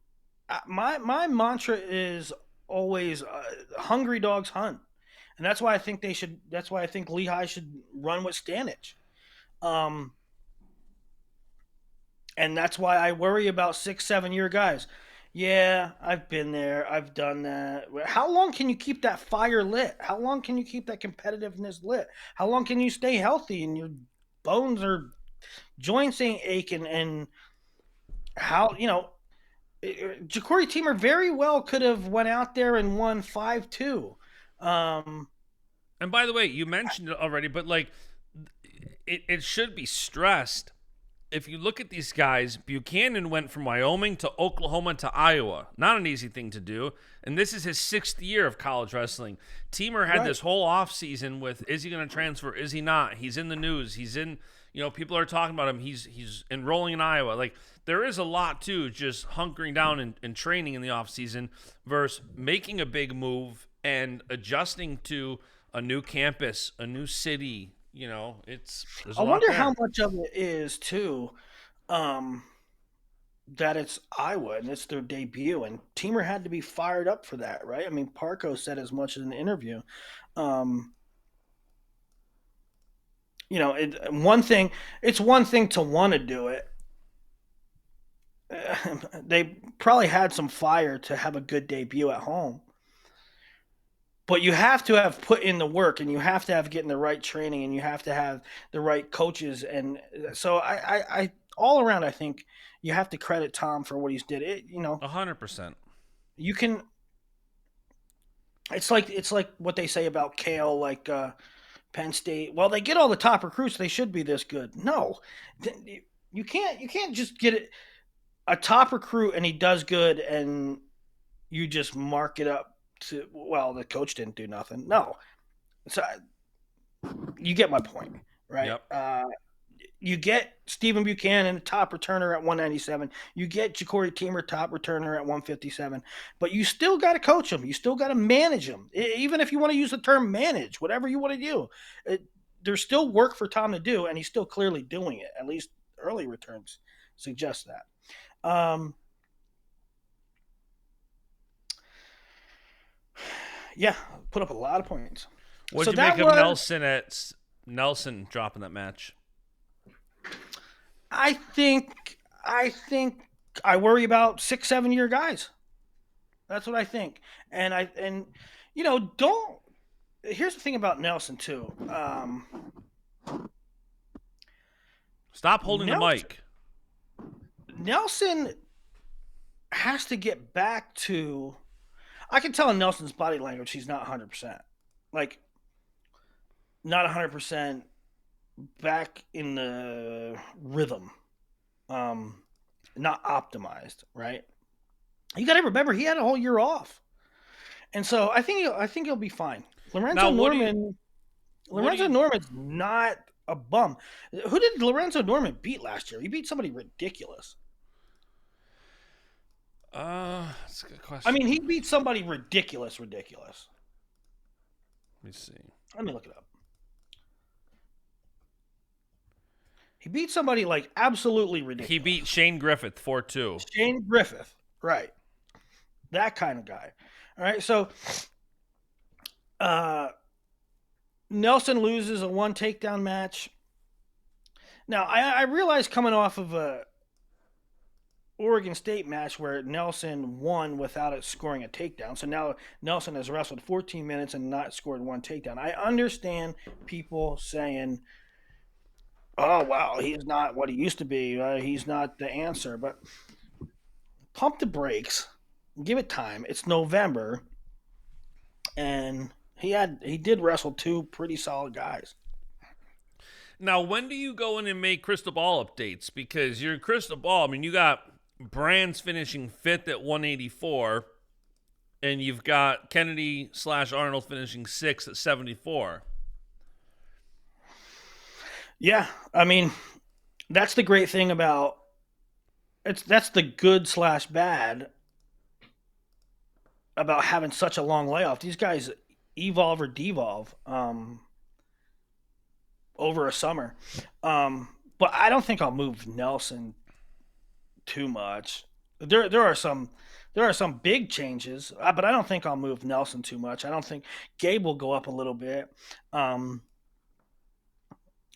my mantra is always hungry dogs hunt, and that's why I think they should. That's why I think Lehigh should run with Stanich, and that's why I worry about 6, 7 year guys. Yeah, I've been there. I've done that. How long can you keep that fire lit? How long can you keep that competitiveness lit? How long can you stay healthy and your bones or joints ain't aching? And how Ja'Cory Teamer very well could have went out there and won 5-2. Um, And by the way, you mentioned it already, but like, it should be stressed. If you look at these guys, Buchanan went from Wyoming to Oklahoma to Iowa. Not an easy thing to do. And this is his 6th year of college wrestling. Teamer had right. this whole offseason with, is he going to transfer? Is he not? He's in the news. He's in, people are talking about him. He's enrolling in Iowa. Like, there is a lot to just hunkering down and training in the offseason versus making a big move and adjusting to a new campus, a new city. There's I a lot wonder there. how much of it is too. Um, that it's Iowa and it's their debut, and Teamer had to be fired up for that, right? I mean, Parco said as much in the interview. Um, it's one thing to want to do it. They probably had some fire to have a good debut at home, but you have to have put in the work, and you have to have getting the right training, and you have to have the right coaches, and so I all around, I think you have to credit Tom for what he's did. 100%. You can. It's like what they say about Kale, like Penn State. Well, they get all the top recruits; they should be this good. No, you can't just get it a top recruit and he does good and you just mark it up to, well, the coach didn't do nothing. No, so you get my point, right? Yep. You get Stephen Buchanan, top returner at 197. You get Ja'Cory Teamer, top returner at 157. But you still got to coach them. You still got to manage them. Even if you want to use the term manage, whatever you want to do, there's still work for Tom to do, and he's still clearly doing it. At least early returns suggest that. Yeah, put up a lot of points. So What'd you make that of was, Nelson dropping that match? I think I worry about 6, 7 year guys. That's what I think. And don't. Here's the thing about Nelson too. Stop holding the Nelson mic. Nelson has to get back to. I can tell in Nelson's body language he's not 100%. Like, not 100% back in the rhythm. Not optimized, right? You got to remember he had a whole year off, and so I think he'll be fine. Now, Lorenzo what do you Norman, what do Lorenzo you Norman's not a bum. Who did Lorenzo Norman beat last year? He beat somebody ridiculous. That's a good I mean, question. he beat somebody ridiculous, ridiculous. Let me see. Let me look it up. He beat somebody like absolutely He beat ridiculous. Shane Griffith 4-2. Shane Griffith, right? That kind of guy. All right, so uh, Nelson loses a one takedown match. Now, I realize coming off of a Oregon State match where Nelson won without it scoring a takedown. So now Nelson has wrestled 14 minutes and not scored one takedown. I understand people saying, "Oh wow, he's not what he used to be. He's not the answer." But pump the brakes, give it time. It's November, and he did wrestle two pretty solid guys. Now, when do you go in and make crystal ball updates? Because your crystal ball, I mean, you got Brands finishing 5th at 184, and you've got Kennedy/Arnold finishing 6th at 74. Yeah, I mean that's the great thing about that's the good slash bad about having such a long layoff. These guys evolve or devolve over a summer. But I don't think I'll move Nelson too much. There are some big changes, but I don't think I'll move Nelson too much. I don't think Gabe will go up a little bit. Um,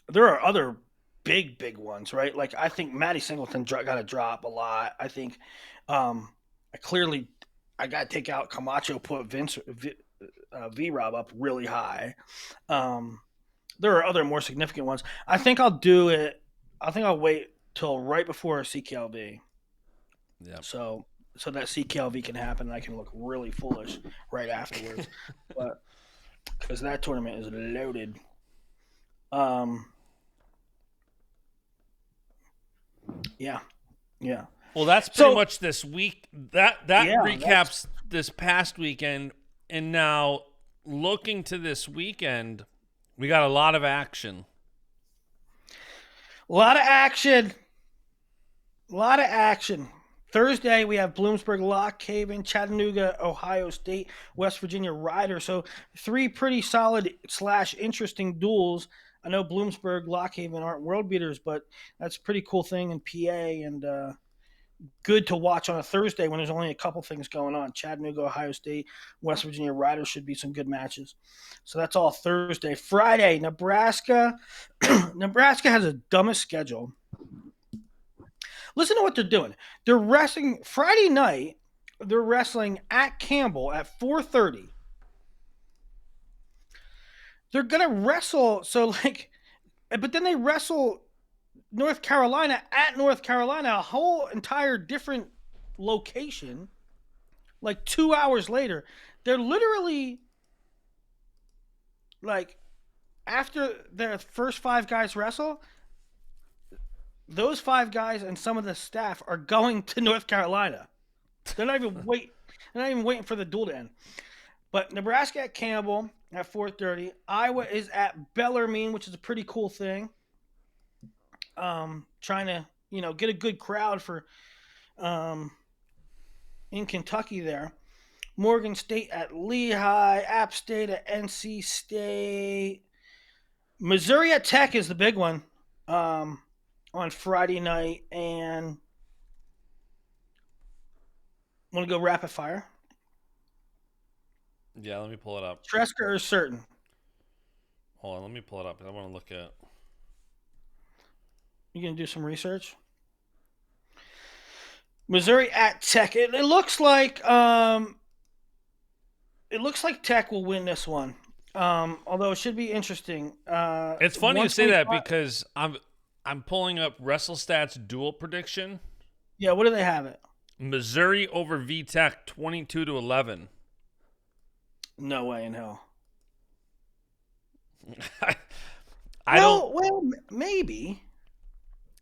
there are other big ones, right? Like I think Matty Singleton got to drop a lot. Um, I got to take out Camacho, put V Rob up really high. Um, there are other more significant ones. I think I'll do it. I think I'll wait till right before CKLV. Yeah. So that CKLV can happen and I can look really foolish right afterwards. But because that tournament is loaded. Um, yeah, yeah. Well, that's pretty So much this week. That yeah, that's recaps this past weekend, and now looking to this weekend, we got a lot of action. a lot of action. A lot of action. Thursday we have Bloomsburg, Lock Haven, Chattanooga, Ohio State, West Virginia Rider. So three pretty solid / interesting duels. I know Bloomsburg, Lock Haven aren't world beaters, but that's a pretty cool thing in PA and good to watch on a Thursday when there's only a couple things going on. Chattanooga, Ohio State, West Virginia Rider should be some good matches. So that's all Thursday. Friday, Nebraska. Nebraska has a dumbest schedule. Listen to what they're doing. They're wrestling Friday night. They're wrestling at Campbell at 4:30. They're gonna wrestle. But then they wrestle North Carolina at North Carolina, a whole entire different location. Like 2 hours later, they're literally like after their first five guys wrestle, those five guys and some of the staff are going to North Carolina. They're not even wait. They're not even waiting for the duel to end. But Nebraska at Campbell at 4:30. Iowa is at Bellarmine, which is a pretty cool thing. Trying to get a good crowd for in Kentucky there. Morgan State at Lehigh, App State at NC State. Missouri at Tech is the big one on Friday night. And want to go rapid fire? Yeah, let me pull it up. Tresker or certain? Hold on, let me pull it up. I want to look at. You gonna do some research? Missouri at Tech. It looks like Tech will win this one. Although it should be interesting. It's funny you say that because I'm pulling up WrestleStats dual prediction. Yeah, what do they have it? Missouri over VTech 22-11. No way in hell. I don't. Well, maybe.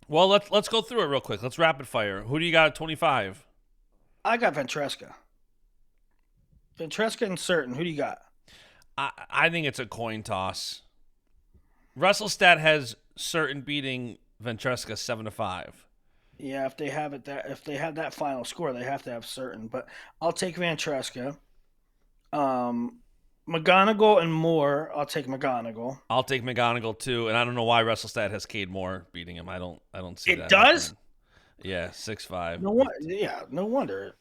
Well, let's go through it real quick. Let's rapid fire. Who do you got at 25? I got Ventresca. Ventresca and certain. Who do you got? I think it's a coin toss. WrestleStat has certain beating Ventresca 7-5. Yeah, if they have that final score, they have to have certain. But I'll take Ventresca. McGonigal and Moore. I'll take McGonigal. I'll take McGonigal too, and I don't know why WrestleStat has Cade Moore beating him. I don't see it that. It does? Happening. Yeah, 6-5. No wonder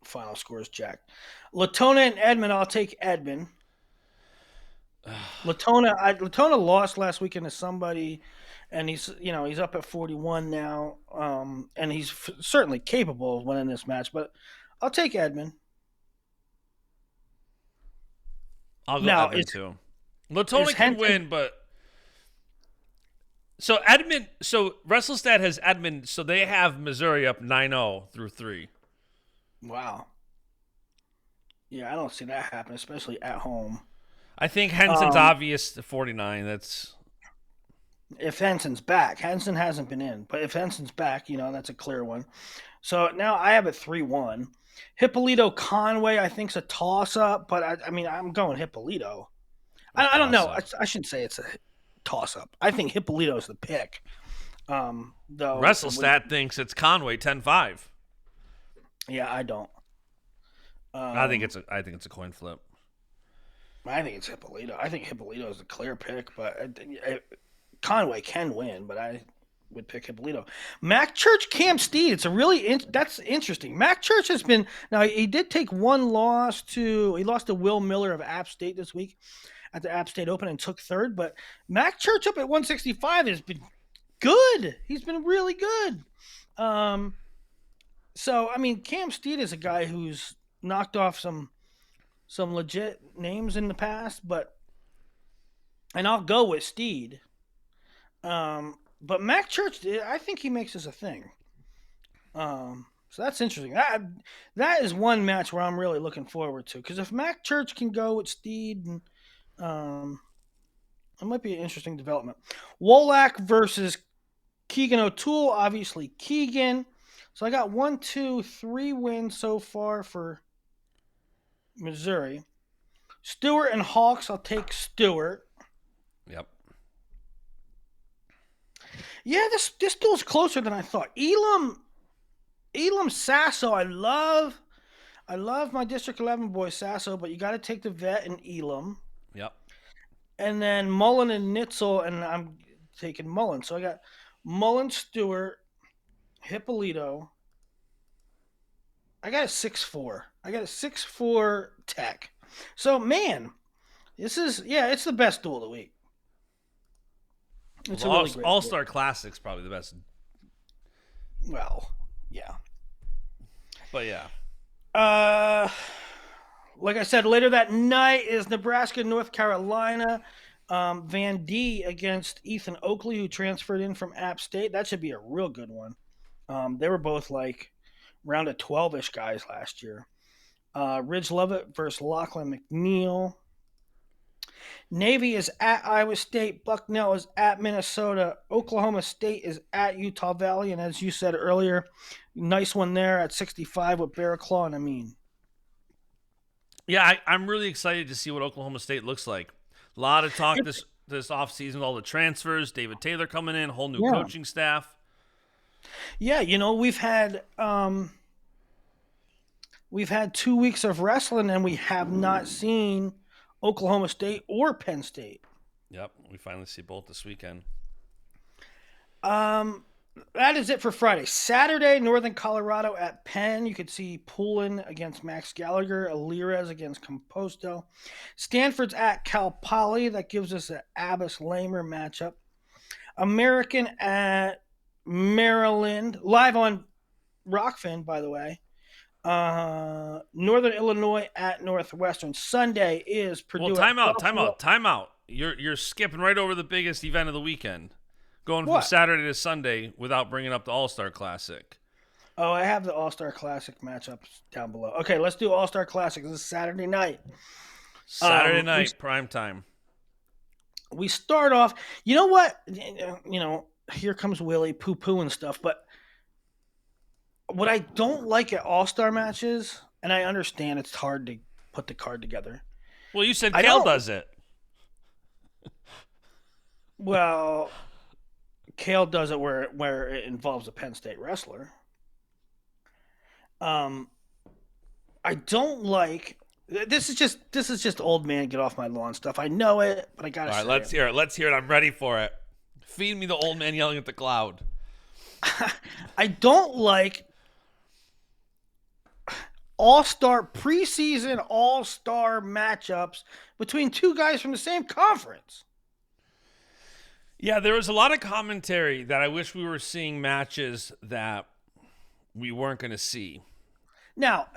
final score is jacked. Latona and Edmond, I'll take Edmond. Latona lost last weekend to somebody, and he's up at 41 now, and he's certainly capable of winning this match. But I'll take Edmond. I'll go Edmond too. Latona can win, but so WrestleStat has Edmond, so they have Missouri up 9-0 through 3. Wow. Yeah, I don't see that happen, especially at home. I think Henson's obvious to 49. That's if Henson's back. Henson hasn't been in, but if Henson's back, that's a clear one. So now I have a 3-1. Hippolito Conway, I think, is a toss-up, but I'm going Hippolito. I don't know. I shouldn't say it's a toss-up. I think Hippolito's the pick. Though WrestleStat thinks it's Conway 10-5. Yeah, I don't. I think it's a coin flip. I think it's Hippolito. I think Hippolito is the clear pick, but Conway can win, but I would pick Hippolito. Mac Church, Cam Steed. It's that's interesting. Mac Church has been now. He did take one loss he lost to Will Miller of App State this week at the App State Open and took third. But Mac Church up at 165 has been good. He's been really good. So I mean, Cam Steed is a guy who's knocked off some legit names in the past, but and I'll go with Steed. But Mac Church, I think he makes this a thing. So that's interesting. That is one match where I'm really looking forward to because if Mac Church can go with Steed, and, it might be an interesting development. Wolak versus Keegan O'Toole, obviously Keegan. So I got 1, 2, 3 wins so far for Missouri. Stewart and Hawks, I'll take Stewart. Yep. Yeah, this duel's closer than I thought. Elam Sasso, I love my District 11 boy Sasso, but you got to take the vet and Elam. Yep. And then Mullen and Nitzel, and I'm taking Mullen. So I got Mullen, Stewart, Hippolito. I got a 6-4. I got a 6-4 Tech. So man, it's the best duel of the week. It's Well, a really great All-Star Classic's probably the best. Well, yeah. But yeah. Like I said, later that night is Nebraska, North Carolina. Van D against Ethan Oakley, who transferred in from App State. That should be a real good one. They were both like round of 12-ish guys last year. Ridge Lovett versus Lachlan McNeil. Navy is at Iowa State. Bucknell is at Minnesota. Oklahoma State is at Utah Valley. And as you said earlier, nice one there at 65 with Bearclaw and Amin. Yeah, I'm really excited to see what Oklahoma State looks like. A lot of talk this offseason, all the transfers, David Taylor coming in, whole new coaching staff. Yeah, we've had 2 weeks of wrestling and we have not seen Oklahoma State or Penn State. Yep, we finally see both this weekend. That is it for Friday. Saturday, Northern Colorado at Penn. You could see Poulin against Max Gallagher, Alirez against Composto. Stanford's at Cal Poly. That gives us an Abbas-Lamer matchup. American at Maryland. Live on Rokfin, by the way. Northern Illinois at Northwestern. Sunday is Purdue. Well, time out. You're skipping right over the biggest event of the weekend. Going from Saturday to Sunday without bringing up the All-Star Classic. Oh, I have the All-Star Classic matchups down below. Okay, let's do All-Star Classic. This is Saturday night. Saturday night, prime time. We start off. You know what? Here comes Willie, poo-poo and stuff. But what I don't like at All-Star matches, and I understand it's hard to put the card together. Well, you said Kale does it. Well, Kale does it where it involves a Penn State wrestler. I don't like this is just old man get off my lawn stuff. I know it, but I gotta. All right, let's hear it. Let's hear it. I'm ready for it. Feed me the old man yelling at the cloud. I don't like preseason all-star matchups between two guys from the same conference. Yeah, there was a lot of commentary that I wish we were seeing matches that we weren't going to see. Now,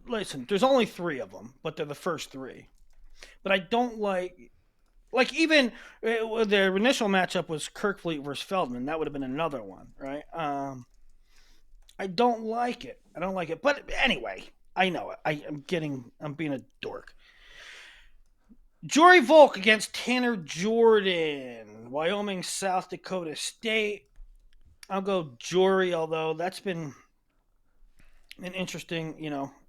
listen, there's only 3 of them, but they're the first 3. But I don't like even the initial matchup was Kirkfleet versus Feldman. That would have been another one, right? I don't like it. But anyway, I know it. I'm being a dork. Jory Volk against Tanner Jordan. Wyoming, South Dakota State. I'll go Jory, although that's been an interesting,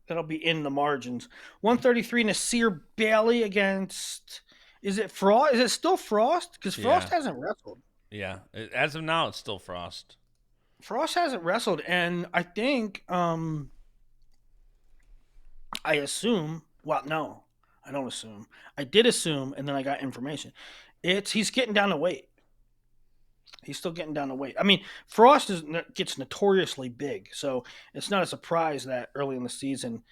that'll be in the margins. 133 Nasir Bailey against, is it Frost? Is it still Frost? Because Frost hasn't wrestled. Yeah, as of now, it's still Frost. Frost hasn't wrestled, and I think, I assume, well, no. I don't assume. I did assume, and then I got information. He's getting down to weight. He's still getting down to weight. I mean, Frost gets notoriously big, so it's not a surprise that early in the season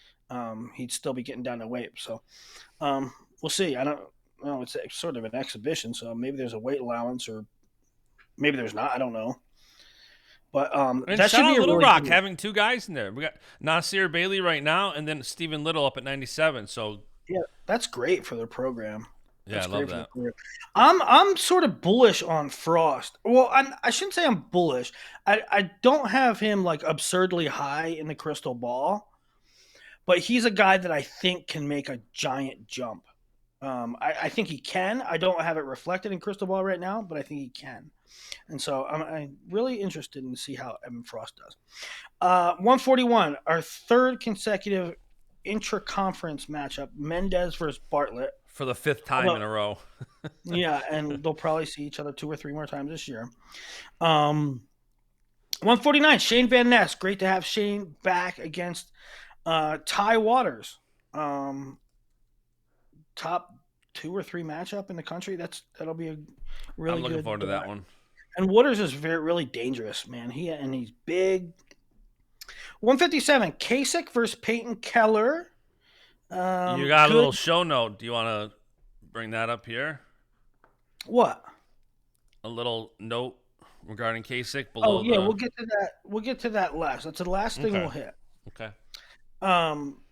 he'd still be getting down to weight. So we'll see. I don't know. It's sort of an exhibition, so maybe there's a weight allowance, or maybe there's not. I don't know. But And that shout should be out a Little really Rock good. having two guys in there. We got Nasir Bailey right now, and then Stephen Little up at 97. So Yeah, that's great for their program. yeah, I That's love great for the that. program. I'm sort of bullish on Frost. Well, I shouldn't say I'm bullish. I don't have him like absurdly high in the crystal ball, but he's a guy that I think can make a giant jump. I think he can. I don't have it reflected in crystal ball right now, but I think he can. And so I'm really interested in to see how Evan Frost does. 141, our third consecutive intra-conference matchup: Mendez versus Bartlett. For the fifth time Although, in a row. yeah, and they'll probably see each other 2 or 3 more times this year. Um, 149, Shane Van Ness. Great to have Shane back against Ty Waters. Um, top 2 or 3 matchup in the country. That'll be a I'm really looking good. forward to that one. And Waters is really dangerous, man. He's big. 157, Kasich versus Peyton Keller. You got a Good. little show note. Do you want to bring that up here? What? A little note regarding Kasich Oh below yeah, the. we'll get to that. We'll get to that last. That's the last thing Okay. we'll hit. Okay. Um,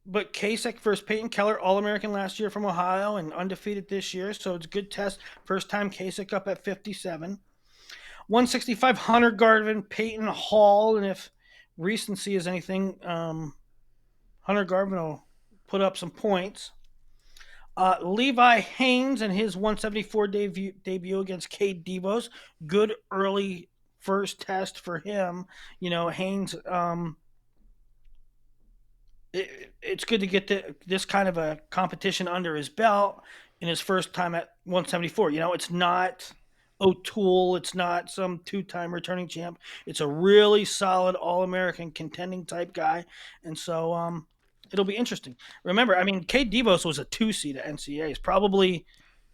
but Kasich versus Peyton Keller, All American last year from Ohio and undefeated this year, so it's a good test. First time Kasich up at 57. 165, Hunter Garvin, Peyton Hall, and if recency is anything, Hunter Garvin will put up some points. Levi Haynes and his 174 debut against Cade Devos. Good early first test for him. Haynes. It's good to get this kind of a competition under his belt in his first time at 174. It's not O'Toole. It's not some 2-time returning champ. It's a really solid All-American contending type guy, and so it'll be interesting. Remember, I mean, Cade Devos was a 2 seed at NCAAs. Probably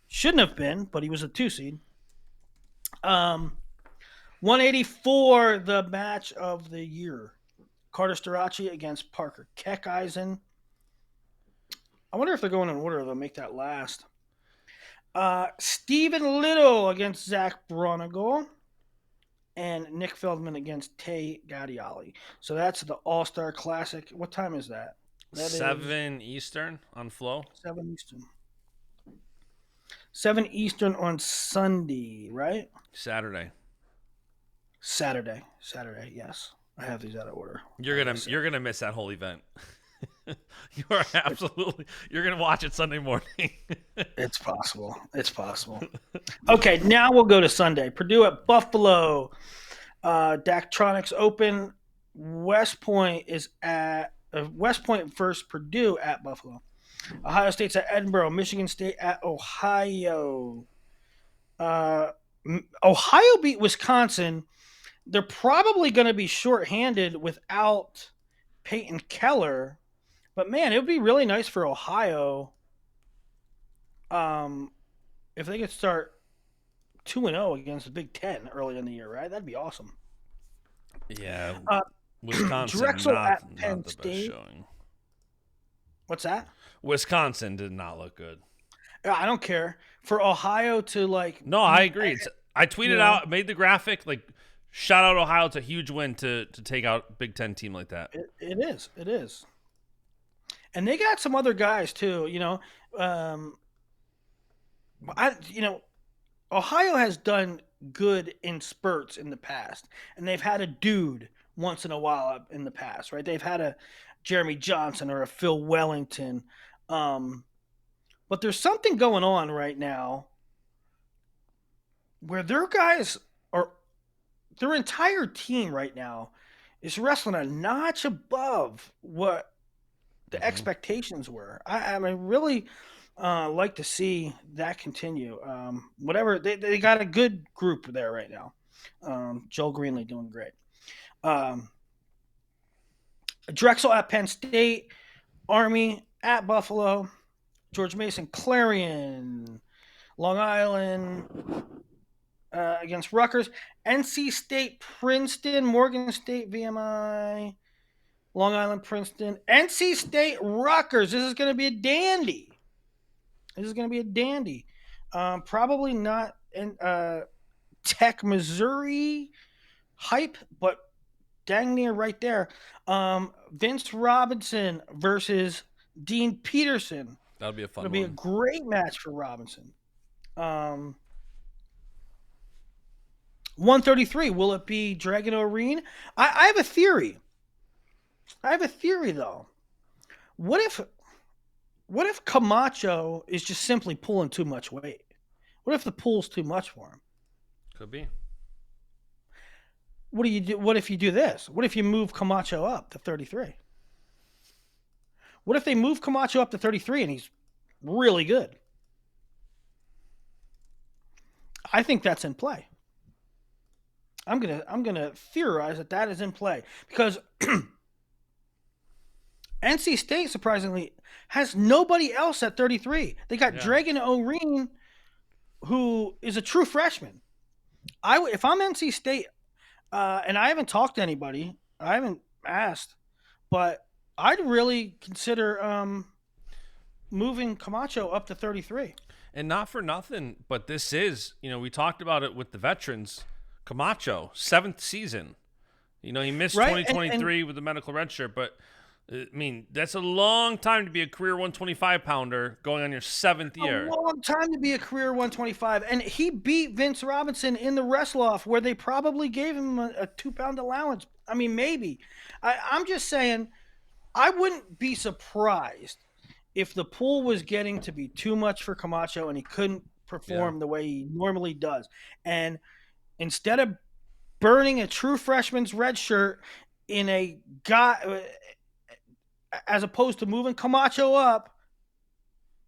shouldn't have been, but he was a 2 seed. 184, the match of the year. Carter Starachi against Parker Keckeisen. I wonder if they're going in order. They'll make that last. Stephen Little against Zach Bronigal. And Nick Feldman against Tay Gadiali. So that's the All-Star Classic. What time is that? That 7 Eastern on Flow. 7 Eastern. 7 Eastern on Sunday, right? Saturday. Saturday, yes. I have these out of order. You're gonna miss that whole event. You are absolutely. You're gonna watch it Sunday morning. It's possible. Okay, now we'll go to Sunday. Purdue at Buffalo. Daktronics Open. West Point versus Purdue at Buffalo. Ohio State's at Edinburgh. Michigan State at Ohio. Ohio beat Wisconsin. They're probably going to be shorthanded without Peyton Keller. But man, it would be really nice for Ohio if they could start 2-0 against the Big Ten early in the year, right? That'd be awesome. Yeah, Uh, Wisconsin Drexel at not Penn the best State. showing. What's that? Wisconsin did not look good. I don't care for Ohio to No, I agree. I tweeted know, out, made the graphic, like shout out Ohio. It's a huge win to take out Big Ten team like that. It is, and they got some other guys too. Ohio has done good in spurts in the past, and they've had a dude once in a while in the past, right? They've had a Jeremy Johnson or a Phil Wellington, but there's something going on right now where their entire team right now is wrestling a notch above what the expectations were. I really like to see that continue. Whatever they got a good group there right now. Joel Greenlee doing great. Drexel at Penn State, Army at Buffalo, George Mason, Clarion, Long Island against Rutgers, NC State, Princeton, Morgan State, VMI, Long Island, Princeton, NC State, Rutgers. This is going to be a dandy. Probably not in Tech, Missouri, hype, but dang near right there. Vince Robinson versus Dean Peterson. That'll be a fun It'll be a one. great match for Robinson. Um, 133. Will it be Dragon O'Reen? I have a theory. I have a theory though. What if Camacho is just simply pulling too much weight? What if the pull's too much for him? Could be. What do you do? What if you do this? What if you move Camacho up to 33? What if they move Camacho up to 33 and he's really good? I think that's in play. I'm gonna theorize that is in play because NC State surprisingly has nobody else at 33. They got Yeah. Dragon O'Reen, who is a true freshman. If I'm NC State, and I haven't talked to anybody, I haven't asked, but I'd really consider moving Camacho up to 33. And not for nothing, but this is, we talked about it with the veterans. Camacho, 7th season. He missed Right, 2023 with the medical red shirt, but I mean, that's a long time to be a career 125 pounder going on your 7th year. A long time to be a career 125, and he beat Vince Robinson in the wrestle-off where they probably gave him a 2-pound allowance. I mean, maybe. I'm just saying, I wouldn't be surprised if the pool was getting to be too much for Camacho and he couldn't perform the way he normally does. And instead of burning a true freshman's red shirt in a guy, as opposed to moving Camacho up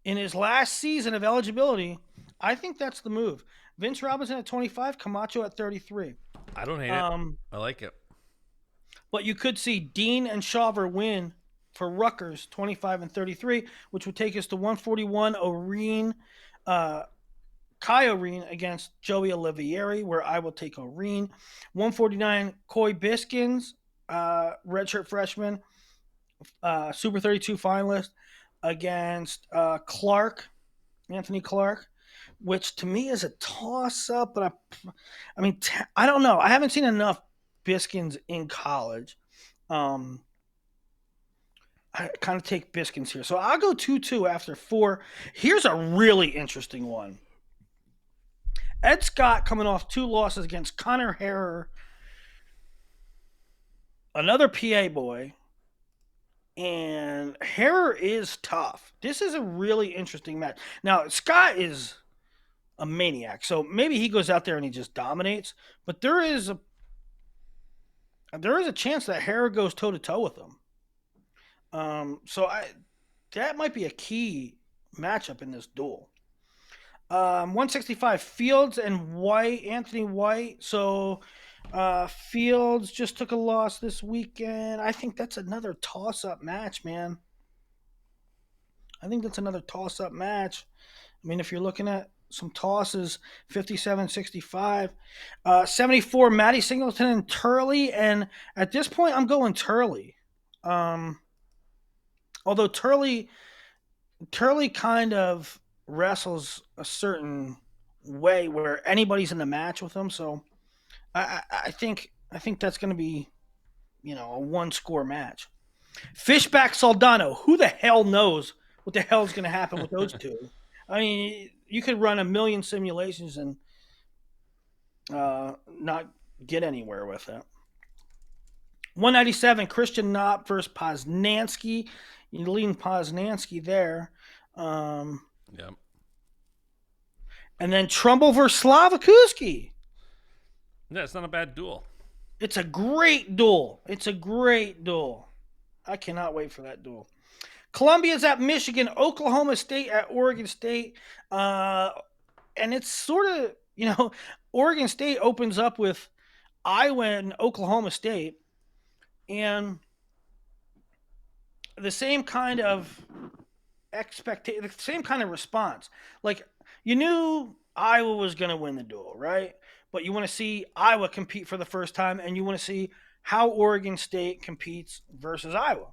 in his last season of eligibility, I think that's the move. Vince Robinson at 25, Camacho at 33. I don't hate it. I like it. But you could see Dean and Shawver win for Rutgers, 25 and 33, which would take us to 141 O'Reen, Kai O'Reen against Joey Olivieri, where I will take O'Reen. 149 Coy Biskins, redshirt freshman, Super 32 finalist, against Anthony Clark, which to me is a toss-up, but I don't know. I haven't seen enough Biskins in college. I kind of take Biskins here. So I'll go 2-2 after 4. Here's a really interesting one. Ed Scott coming off 2 losses against Connor Harrer, another PA boy. And Harrer is tough. This is a really interesting match. Now, Scott is a maniac, so maybe he goes out there and he just dominates. But there is a chance that Harrer goes toe to toe with him. That might be a key matchup in this duel. 165 Fields and White, Anthony White. So Fields just took a loss this weekend. I think that's another toss-up match, man. I think that's another toss-up match. I mean, if you're looking at some tosses, 57-65. 74 Matty Singleton and Turley. And at this point, I'm going Turley. Although Turley kind of wrestles a certain way where anybody's in the match with him, so I think that's going to be, a 1-score match. Fishback Soldano. Who the hell knows what the hell is going to happen with those two? I mean, you could run a million simulations and not get anywhere with it. 197 Christian Knopp versus Poznansky. You lean Poznansky there. Yep. And then Trumbull versus Slavakuski. Yeah, it's not a bad duel. It's a great duel. I cannot wait for that duel. Columbia's at Michigan. Oklahoma State at Oregon State. And it's sort of, Oregon State opens up with Iowa and Oklahoma State. And the same kind of expectation, the same kind of response. Like, you knew Iowa was going to win the duel, right? But you want to see Iowa compete for the first time, and you want to see how Oregon State competes versus Iowa.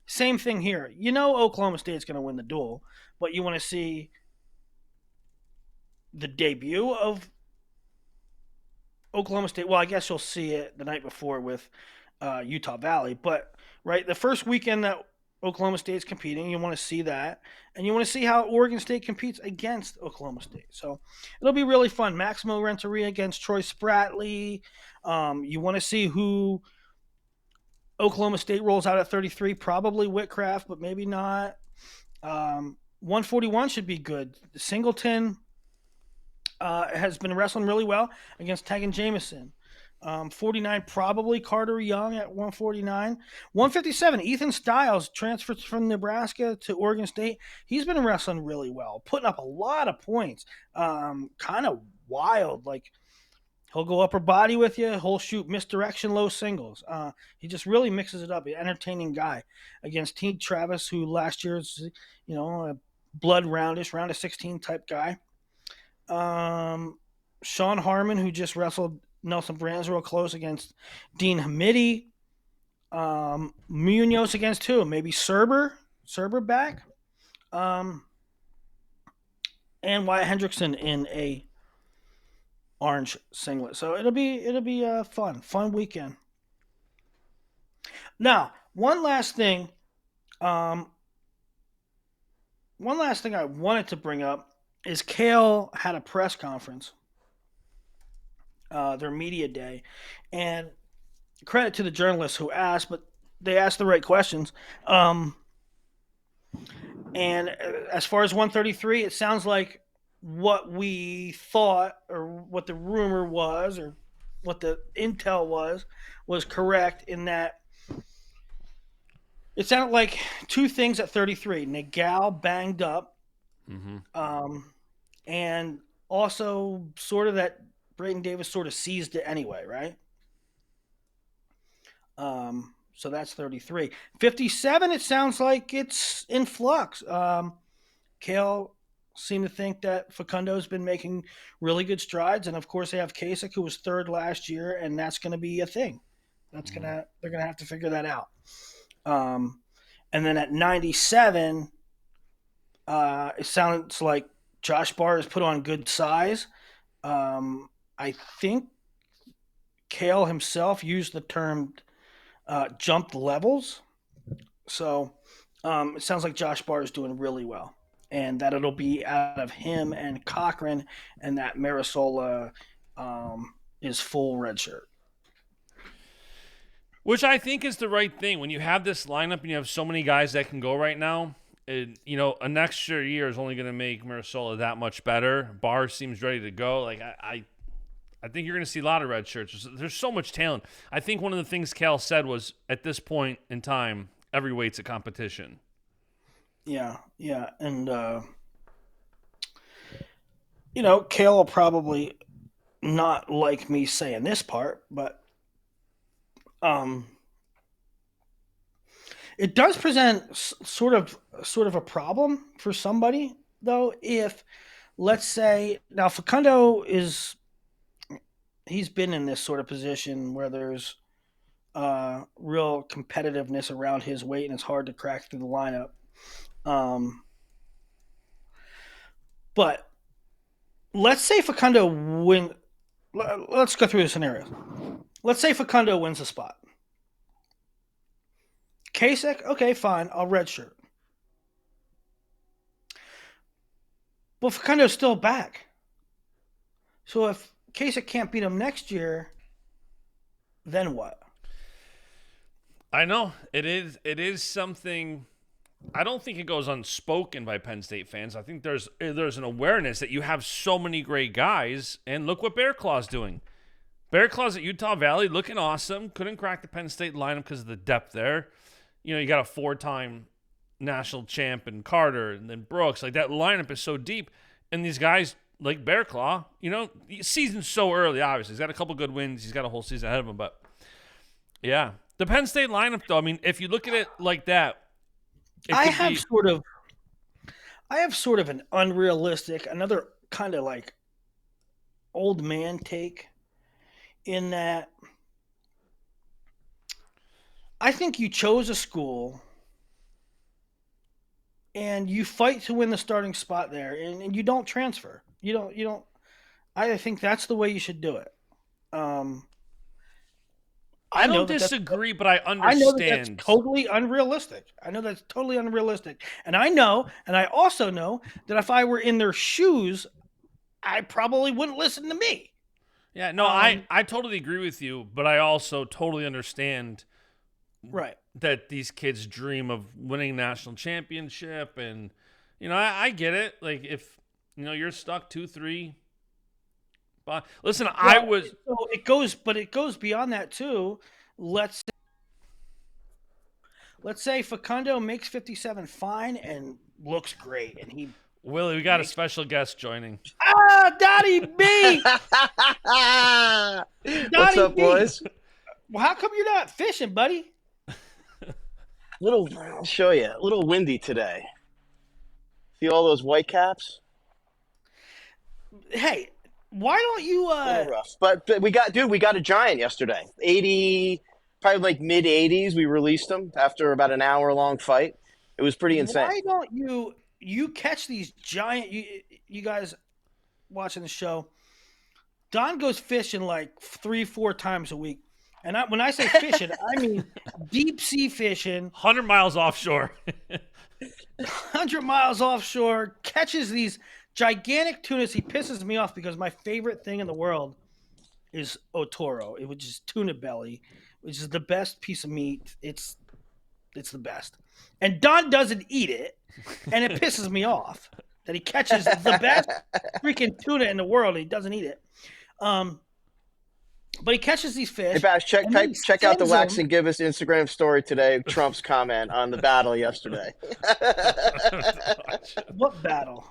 Same thing here. You know Oklahoma State's going to win the duel, but you want to see the debut of Oklahoma State. Well, I guess you'll see it the night before with Utah Valley, but right, the first weekend that Oklahoma State's competing, you want to see that, and you want to see how Oregon State competes against Oklahoma State. So it'll be really fun. Maximo Renteria against Troy Spratley. You want to see who Oklahoma State rolls out at 33. Probably Whitcraft, but maybe not. 141 should be good. Singleton has been wrestling really well against Tegan Jameson. 49, probably Carter Young at 149. 157, Ethan Stiles transfers from Nebraska to Oregon State. He's been wrestling really well, putting up a lot of points. Kind of wild. Like, he'll go upper body with you. He'll shoot misdirection low singles. He just really mixes it up. An entertaining guy against Teague Travis, who last year's, a blood round of 16 type guy. Sean Harmon, who just wrestled Nelson Brands real close against Dean Hamidi. Munoz against who? Maybe Serber back. And Wyatt Hendrickson in a orange singlet. So it'll be a fun weekend. Now, one last thing I wanted to bring up is Kale had a press conference, their media day, and credit to the journalists who asked, but they asked the right questions. And as far as 133, it sounds like what we thought, or what the rumor was, or what the intel was correct, in that it sounded like two things at 33. Nagel banged up, and also sort of that Brayden Davis sort of seized it anyway, right? So that's 33. 57, it sounds like it's in flux. Kale seemed to think that Facundo's been making really good strides, and of course they have Kasich, who was third last year, and that's going to be a thing. They're gonna have to figure that out. And then at 97, it sounds like Josh Barr has put on good size. I think Kale himself used the term jumped levels. So it sounds like Josh Barr is doing really well, and that it'll be out of him and Cochran, and that Marisola is full red shirt. Which I think is the right thing. When you have this lineup and you have so many guys that can go right now, an extra year is only going to make Marisola that much better. Barr seems ready to go. Like, I think you're going to see a lot of red shirts. There's so much talent. I think one of the things Cal said was, at this point in time, every weight's a competition. Yeah. And, Kale will probably not like me saying this part, but it does present sort of a problem for somebody, though, if, let's say, now Facundo he's been in this sort of position where there's real competitiveness around his weight, and it's hard to crack through the lineup. But let's say Facundo let's go through the scenarios. Let's say Facundo wins the spot. Kasich, okay, fine, I'll redshirt. But Facundo's still back. So if Kasich can't beat him next year, then what? I know. It is something. I don't think it goes unspoken by Penn State fans. I think there's an awareness that you have so many great guys, and look what Bear Claw's doing. Bear Claw's at Utah Valley, looking awesome. Couldn't crack the Penn State lineup because of the depth there. You got a 4-time national champ in Carter, and then Brooks. Like, that lineup is so deep, and these guys like Bear Claw, season's so early. Obviously, he's got a couple good wins. He's got a whole season ahead of him, but yeah, the Penn State lineup, though. I mean, if you look at it like that, I have sort of an unrealistic, another kind of like old man take, in that I think you chose a school and you fight to win the starting spot there, and you don't transfer. You don't. I think that's the way you should do it. Um, I I know don't that that's disagree, but I I know that that's understand. totally unrealistic. I know that's totally unrealistic. And I know, and I also know that if I were in their shoes, I probably wouldn't listen to me. Yeah, no, Um, I totally agree with you, but I also totally understand right. that these kids dream of winning a national championship, and I get it. Like if you're stuck 2-3, but listen, I Well, was so it goes, but it goes beyond that too. Let's let's say Facundo makes 57 fine and looks great, and he Willie. We got a makes special guest joining. Dottie B, What's Dottie up, B. boys? Well, how come you're not fishing, buddy? I'll show you. A little windy today. See all those white caps? Hey, why don't you? A little rough. But we got a giant yesterday. 80, probably like mid 80s. We released him after about an hour long fight. It was pretty insane. Why don't you catch these giant? You guys watching the show? Don goes fishing like 3-4 times a week, and when I say fishing, I mean deep sea fishing, 100 miles offshore. 100 miles offshore. Catches these gigantic tunas. He pisses me off because my favorite thing in the world is otoro. It was just tuna belly, which is the best piece of meat. It's the best. And Don doesn't eat it, and it pisses me off that he catches the best freaking tuna in the world and he doesn't eat it. But he catches these Hey, fish. Bash, And then he check out the sends Wax them. and Give Us Instagram story today. Trump's comment on the battle yesterday. What battle?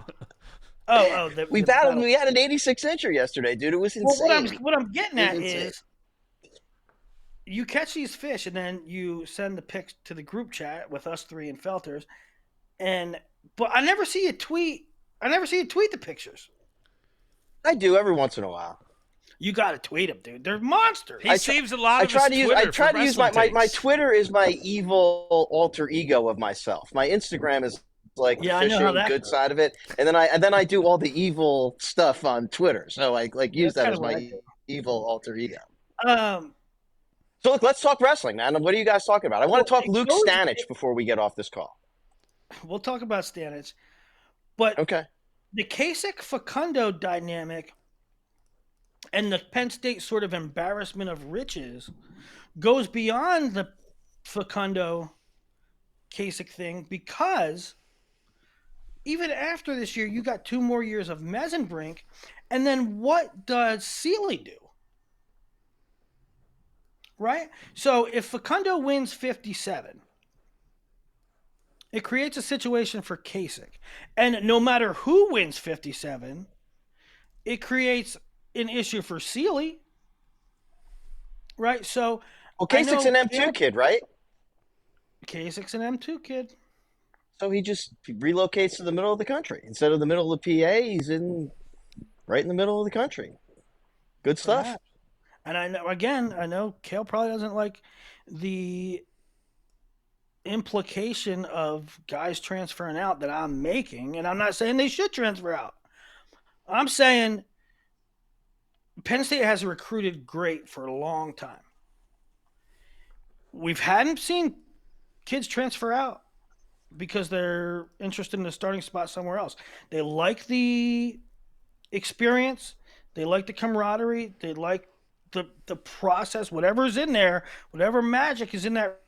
Oh, We the battled. battle. We had an 86 incher yesterday, dude. It was Well, insane. what I'm getting It was at insane. is you catch these fish and then you send the pics to the group chat with us three and Felters, and but I never see you tweet. I never see you tweet the pictures. I do every once in a while. You got to tweet them, dude. They're monsters. He saves a lot I of try his to use Twitter I try for to use wrestling my takes. Twitter is my evil alter ego of myself. My Instagram is like the Yeah, I know how fishing that good goes. side of it, and then I do all the evil stuff on Twitter. So I like use That's that kind as of what I my evil alter ego. do. So look, let's talk wrestling, man. What are you guys talking about? I want Well, to talk Luke Stanich before we get off this call. we'll talk about Stanich, but Okay. the Kasich Facundo dynamic and the Penn State sort of embarrassment of riches goes beyond the Facundo Kasich thing because even after this year, you got 2 more years of Mesenbrink, and then what does Sealy do? Right? So if Facundo wins 57, it creates a situation for Kasich. And no matter who wins 57, it creates an issue for Sealy. Right? So Well, I Kasich's an know M2 kid, right? Kasich's an M2 kid. So he just relocates to the middle of the country instead of the middle of the PA. He's right in the middle of the country. Good stuff. Perhaps. And I know Kale probably doesn't like the implication of guys transferring out that I'm making, and I'm not saying they should transfer out. I'm saying Penn State has recruited great for a long time. We hadn't seen kids transfer out because they're interested in the starting spot somewhere else. They like the experience, they like the camaraderie, they like the process, whatever's in there, whatever magic is in that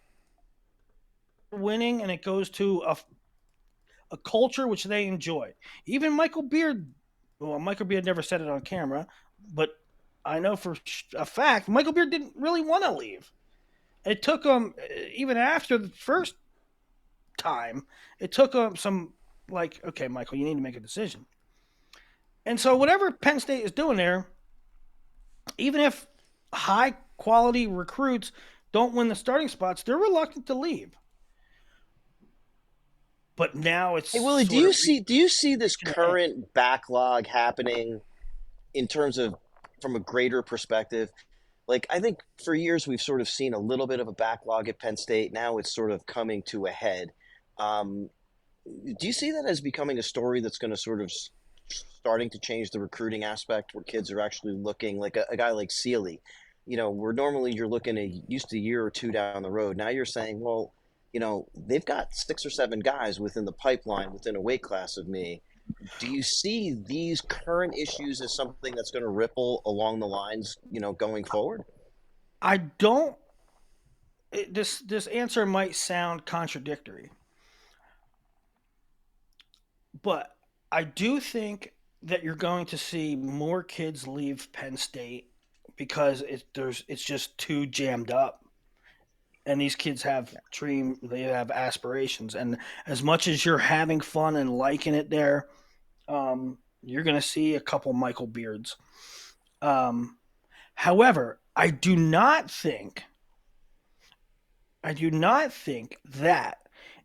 winning, and it goes to a culture which they enjoy. Even Michael Beard, well, Michael Beard never said it on camera, but I know for a fact Michael Beard didn't really want to leave. It took him, even after the first time, it took him some, like, okay, Michael, you need to make a decision. And so whatever Penn State is doing there, even if high quality recruits don't win the starting spots, they're reluctant to leave. But now it's Hey Willie, do you see this current backlog happening in terms of from a greater perspective? Like I think for years we've sort of seen a little bit of a backlog at Penn State. Now it's sort of coming to a head. Do you see that as becoming a story that's going to sort of starting to change the recruiting aspect where kids are actually looking like a guy like Sealy, where normally you're looking at used to a year or two down the road. Now you're saying, well, they've got 6 or 7 guys within the pipeline within a weight class of me. Do you see these current issues as something that's going to ripple along the lines, going forward? I don't. This answer might sound contradictory, but I do think that you're going to see more kids leave Penn State because it's just too jammed up, and these kids they have aspirations, and as much as you're having fun and liking it there, you're going to see a couple Michael Beards. Um, However, I do not think that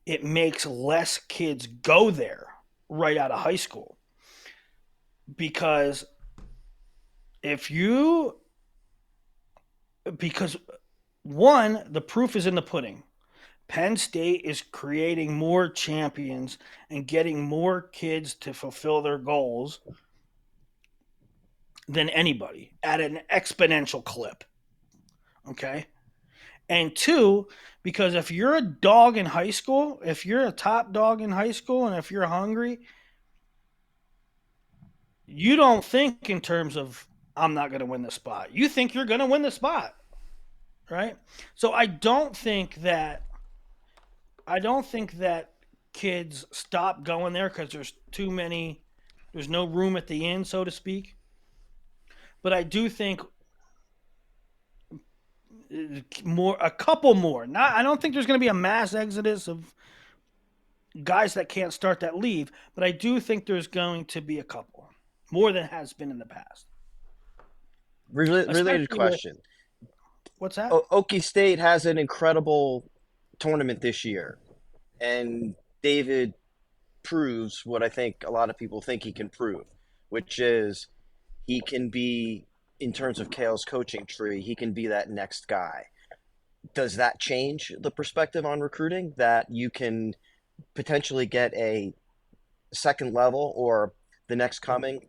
it makes less kids go there right out of high school. Because if you, because one, the proof is in the pudding. Penn State is creating more champions and getting more kids to fulfill their goals than anybody at an exponential clip. Okay. And two, because if you're a dog in high school, if you're a top dog in high school, and if you're hungry, you don't think in terms of, I'm not going to win the spot. You think you're going to win the spot, right? So I don't think that kids stop going there because there's no room at the inn, so to speak. But I do think a couple more. I don't think there's going to be a mass exodus of guys that can't start that leave, but I do think there's going to be a couple more than has been in the past. Related question. What's that? Okie State has an incredible tournament this year, and David proves what I think a lot of people think he can prove, which is he can be, in terms of Kale's coaching tree, he can be that next guy. Does that change the perspective on recruiting, that you can potentially get a second level or the next coming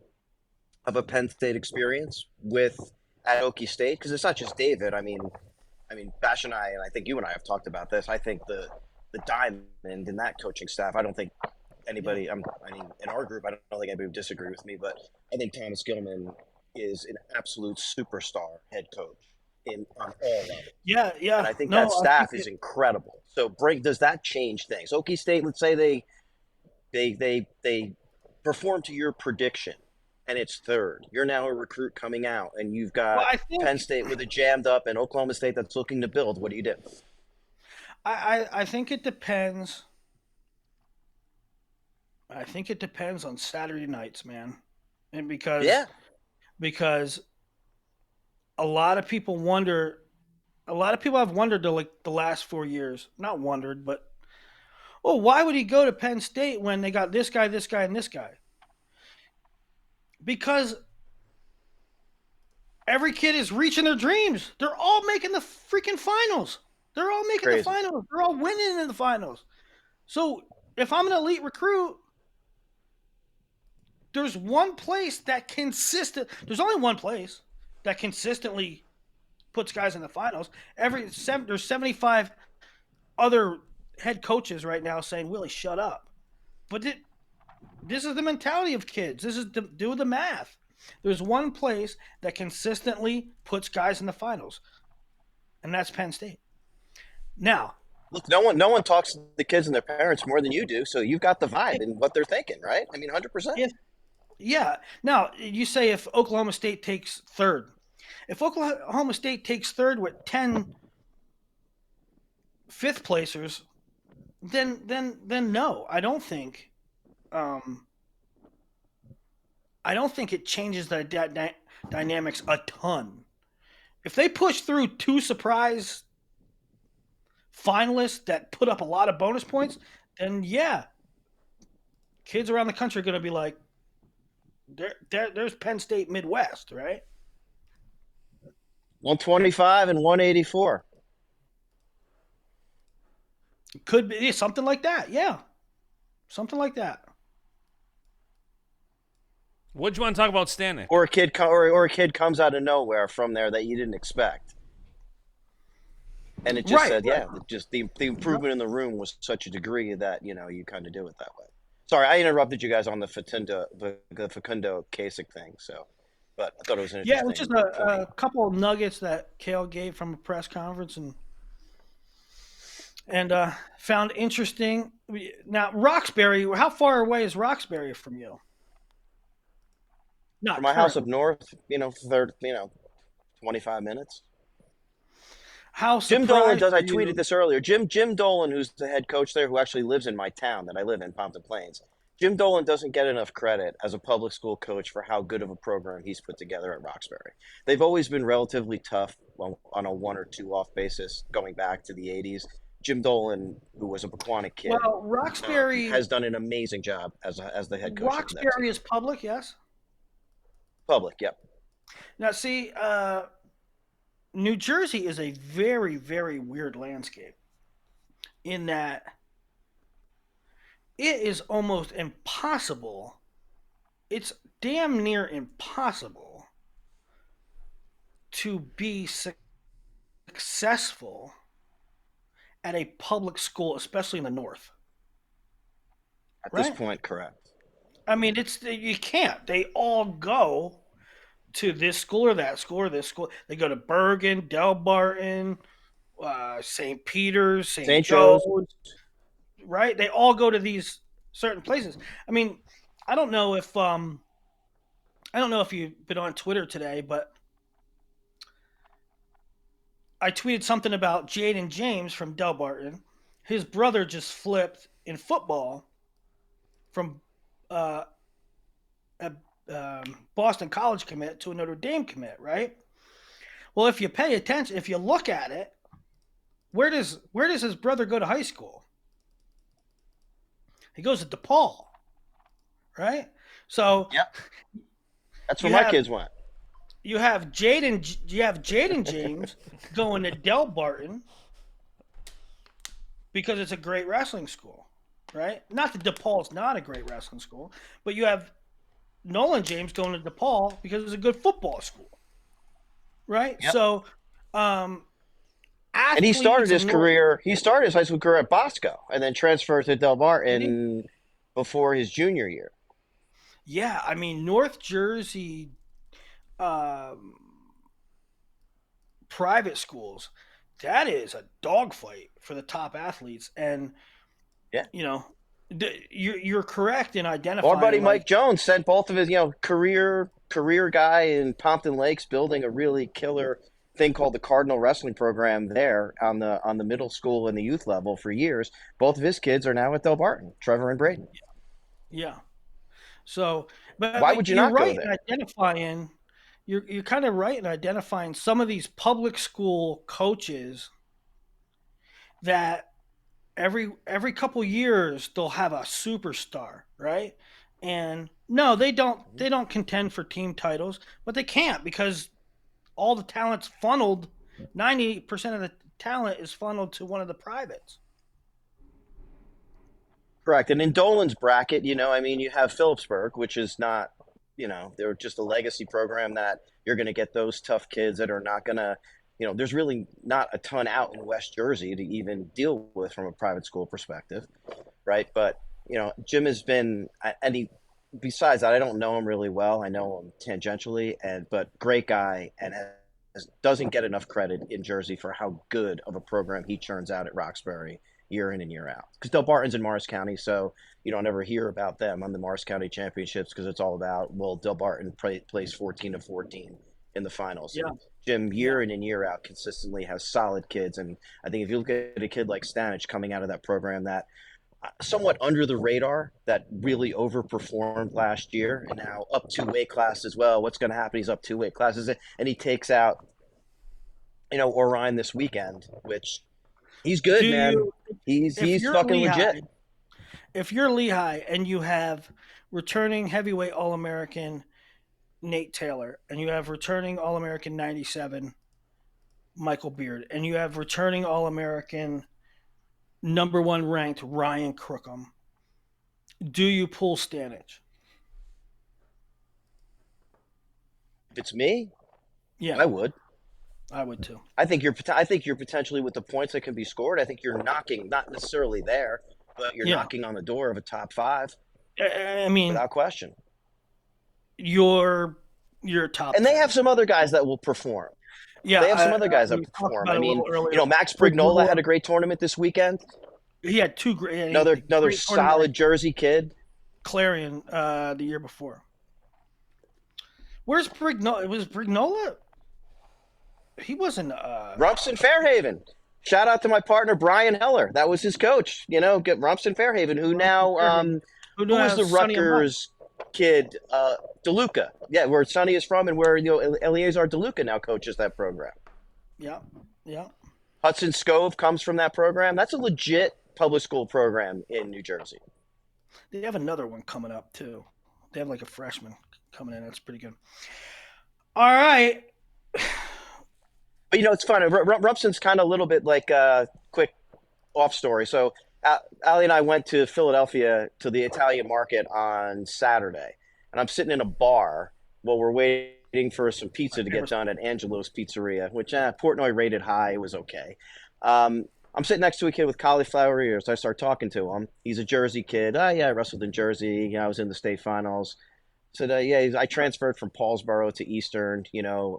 of a Penn State experience at Okie State? Because it's not just David. I mean, Bash and I think you and I have talked about this. I think the diamond in that coaching staff, I don't think anybody, in our group, I don't think anybody would disagree with me, but I think Thomas Gilman is an absolute superstar head coach on all levels. Yeah. And I think that staff is incredible. So does that change things? Okie State, let's say they perform to your prediction and it's third. You're now a recruit coming out, and you've got Penn State with a jammed up and Oklahoma State that's looking to build. What do you do? I think it depends. I think it depends on Saturday nights, man. And because a lot of people have wondered the last 4 years. Not wondered, but why would he go to Penn State when they got this guy, and this guy? Because every kid is reaching their dreams. They're all making the freaking finals. They're all making the finals. They're all winning in the finals. So if I'm an elite recruit, there's only one place that consistently puts guys in the finals. There's 75 other head coaches right now saying, Willie, shut up. But this is the mentality of kids. This is do the math. There's one place that consistently puts guys in the finals, and that's Penn State. Now, look, no one talks to the kids and their parents more than you do, so you've got the vibe and what they're thinking, right? 100%. Yeah. Now, you say if Oklahoma State takes third. If Oklahoma State takes third with 10 fifth placers, then no, I don't think it changes the dynamics a ton. If they push through 2 surprise finalists that put up a lot of bonus points, then yeah, kids around the country are going to be like, there's Penn State Midwest, right? 125 and 184. Could be something like that. Yeah. Something like that. What'd you want to talk about Stanek? Or a kid comes out of nowhere from there that you didn't expect. And it just Right. said, yeah, just the improvement in the room was such a degree that, you kind of do it that way. Sorry, I interrupted you guys on the Facundo Kasich thing. So, but I thought it was an Yeah, it was interesting just point. a couple of nuggets that Kale gave from a press conference and found interesting. Now, Roxbury, how far away is Roxbury from you? From Not my house up currently. north, 25 minutes. How Jim Dolan surprised does. are I tweeted you? this earlier. Jim Dolan, who's the head coach there, who actually lives in my town that I live in, Pompton Plains. Jim Dolan doesn't get enough credit as a public school coach for how good of a program he's put together at Roxbury. They've always been relatively tough on a 1 or 2 off basis going back to the 80s. Jim Dolan, who was a Pequannock kid, Well, has done an amazing job as the head coach of that team. Roxbury is public, yes. Public, yep. Now, see, New Jersey is a very, very weird landscape in that it is almost impossible. It's damn near impossible to be successful at a public school, especially in the north. At this Right? point, correct. I mean, you can't. They all go to this school or that school or this school. They go to Bergen, Delbarton, St. Peter's, St. St. Joe's. Joe's. Right? They all go to these certain places. I mean, I don't know if you've been on Twitter today, but I tweeted something about Jaden James from Delbarton. His brother just flipped in football from a Boston College commit to a Notre Dame commit, right? Well, if you pay attention, if you look at it, where does his brother go to high school? He goes to DePaul, right? So Yep. That's where you my have kids went. you have Jaden James going to Delbarton because it's a great wrestling school, right? Not that DePaul's not a great wrestling school, but you have Nolan James going to DePaul because it's a good football school, right? Yep. So, And he started his career. He started his high school career at Bosco, and then transferred to Delbarton before his junior year. Yeah, I mean North Jersey private schools, that is a dogfight for the top athletes, and Yeah. you're correct in identifying. Our buddy Mike Jones sent both of his, career guy in Pompton Lakes building a really killer thing called the Cardinal Wrestling Program there on the middle school and the youth level for years. Both of his kids are now at Delbarton, Trevor and Braden. Yeah. So, but Why would you not right go there? in identifying. You're kind of right in identifying some of these public school coaches that every couple years they'll have a superstar, right? And no, they don't contend for team titles, but they can't because all the talent's funneled. 90% of the talent is funneled to one of the privates. Correct. And in Dolan's bracket, you have Phillipsburg, which is not, they're just a legacy program that you're going to get those tough kids that are not going to, there's really not a ton out in West Jersey to even deal with from a private school perspective, right? But, Jim has been, besides that, I don't know him really well. I know him tangentially, but great guy, and doesn't get enough credit in Jersey for how good of a program he churns out at Roxbury year in and year out. Because Delbarton's in Morris County, so you don't ever hear about them on the Morris County Championships because it's all about, well, Delbarton plays 14 of 14 in the finals. Yeah. And Jim, year in and year out, consistently has solid kids. And I think if you look at a kid like Stanich coming out of that program that somewhat under the radar, that really overperformed last year, and now up 2 weight classes as well. What's going to happen? He's up 2 weight classes, and he takes out, Orion this weekend, which he's good, man. He's fucking legit. If you're Lehigh and you have returning heavyweight All-American Nate Taylor, and you have returning All-American 97 Michael Beard, and you have returning All-American #1 ranked Ryan Crookham, do you pull Stanich? If it's me, Yeah, I would. I would too. I think you're potentially with the points that can be scored. I think you're knocking, not necessarily there, but you're Yeah, knocking on the door of a top 5 I mean, without question. you're top And they 10. have some other guys that will perform. Yeah, They have some other guys that we talked perform. about I it a mean, little earlier. Max Brignola had a great tournament this weekend. He had two great, Another great solid Jersey kid. Clarion the year before. Where's Brignola? Was Brignola? He wasn't. Rumson Fairhaven. Shout out to my partner Brian Heller. That was his coach. Get Rumson Fairhaven, who now who was the Rutgers kid, DeLuca. Yeah, where Sonny is from, and where Eleazar DeLuca now coaches that program. Yeah. Hudson Scove comes from that program. That's a legit public school program in New Jersey. They have another one coming up too. They have like a freshman coming in. That's pretty good. All right. But it's funny. Rumson's kind of a little bit like a quick off story. So Ali and I went to Philadelphia to the Italian market on Saturday, and I'm sitting in a bar while we're waiting for some pizza to get done at Angelo's Pizzeria, which Portnoy rated high. It was okay. I'm sitting next to a kid with cauliflower ears. I start talking to him. He's a Jersey kid. Oh, yeah, I wrestled in Jersey. I was in the state finals. Said, yeah, I transferred from Paulsboro to Eastern,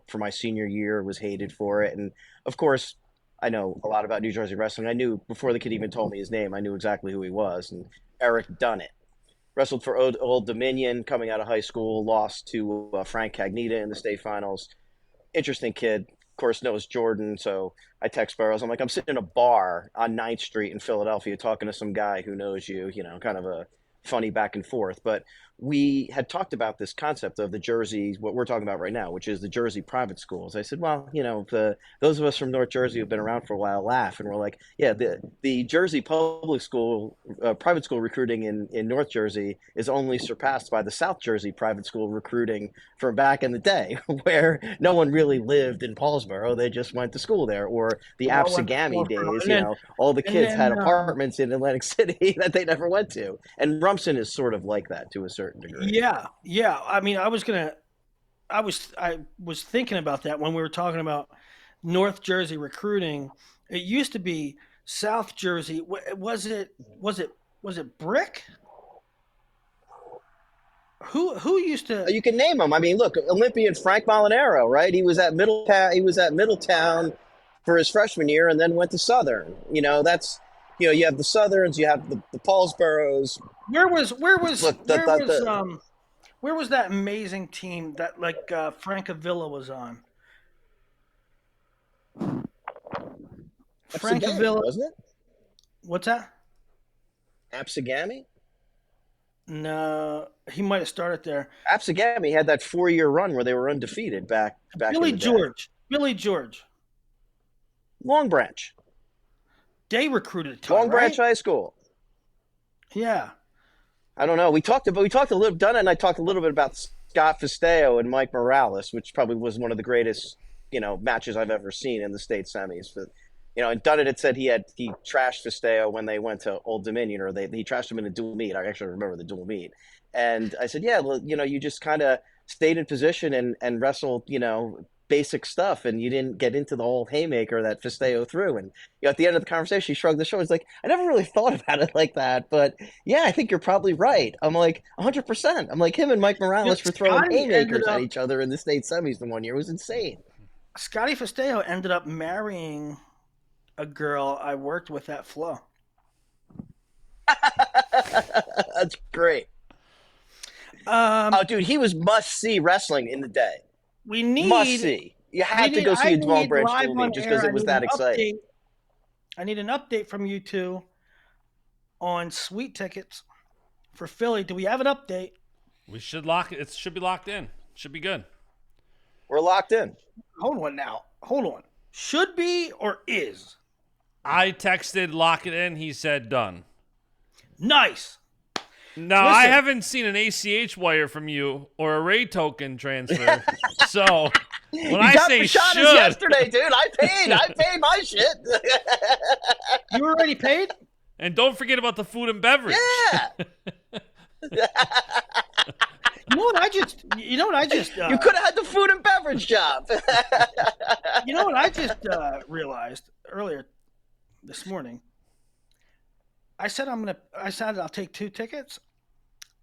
for my senior year, was hated for it. And, of course, I know a lot about New Jersey wrestling. I knew, before the kid even told me his name, I knew exactly who he was. And Eric Dunnett. Wrestled for Old Dominion coming out of high school, lost to Frank Cagnita in the state finals. Interesting kid. Of course, knows Jordan, so I text Burroughs. I'm like, I'm sitting in a bar on 9th Street in Philadelphia talking to some guy who knows you, kind of a funny back and forth. But we had talked about this concept of the Jersey, what we're talking about right now, which is the Jersey private schools. I said, well, those of us from North Jersey who've been around for a while laugh, and we're like, yeah, the Jersey public school, private school recruiting in North Jersey is only surpassed by the South Jersey private school recruiting from back in the day, where no one really lived in Paulsboro. They just went to school there. Or the Absegami days, all the kids had apartments in Atlantic City that they never went to. And Rumson is sort of like that to a certain degree. Yeah. I mean, I was thinking about that when we were talking about North Jersey recruiting. It used to be South Jersey. Was it Brick? Who used to? You can name them. I mean, look, Olympian Frank Molinaro, right? He was at Middletown for his freshman year, and then went to Southern. That's. You have the Southerns, you have the Paulsboroughs. Where was that amazing team that Frank Avila was on? Frank Avila, wasn't it? What's that? Absegami? No, he might have started there. Absegami had that 4-year run where they were undefeated back Billy in the George. day. Billy George. Long Branch. They recruited a ton, Long Branch right? High School. Yeah. I don't know. We talked a little. Donna and I talked a little bit about Scott Festeo and Mike Morales, which probably was one of the greatest, matches I've ever seen in the state semis. But, and Dunn had said he trashed Festeo when they went to Old Dominion, or he trashed him in a dual meet. I actually remember the dual meet. And I said, yeah, well, you just kind of stayed in position and wrestled, basic stuff, and you didn't get into the whole haymaker that Festeo threw. And at the end of the conversation, he shrugged his shoulders like, I never really thought about it like that, but yeah, I think you're probably right. I'm like 100%. I'm like, him and Mike Morales were throwing haymakers at each other in the state semis the one year. It was insane. Scotty Festeo ended up marrying a girl I worked with at Flow. That's great. Dude, he was must-see wrestling in the day. Must see. You had to go see a Long Branch dual meet just because it was that exciting. I need an update from you two on sweet tickets for Philly. Do we have an update? We should lock it. It should be locked in. Should be good. We're locked in. Hold on. Should be or is? I texted lock it in. He said done. Nice. No, I haven't seen an ACH wire from you or a Ray token transfer. So when I say should, yesterday, dude, I paid my shit. You already paid? And don't forget about the food and beverage. Yeah. You know what You could have had the food and beverage job. You know what I just realized earlier this morning? I said I'll take 2 tickets.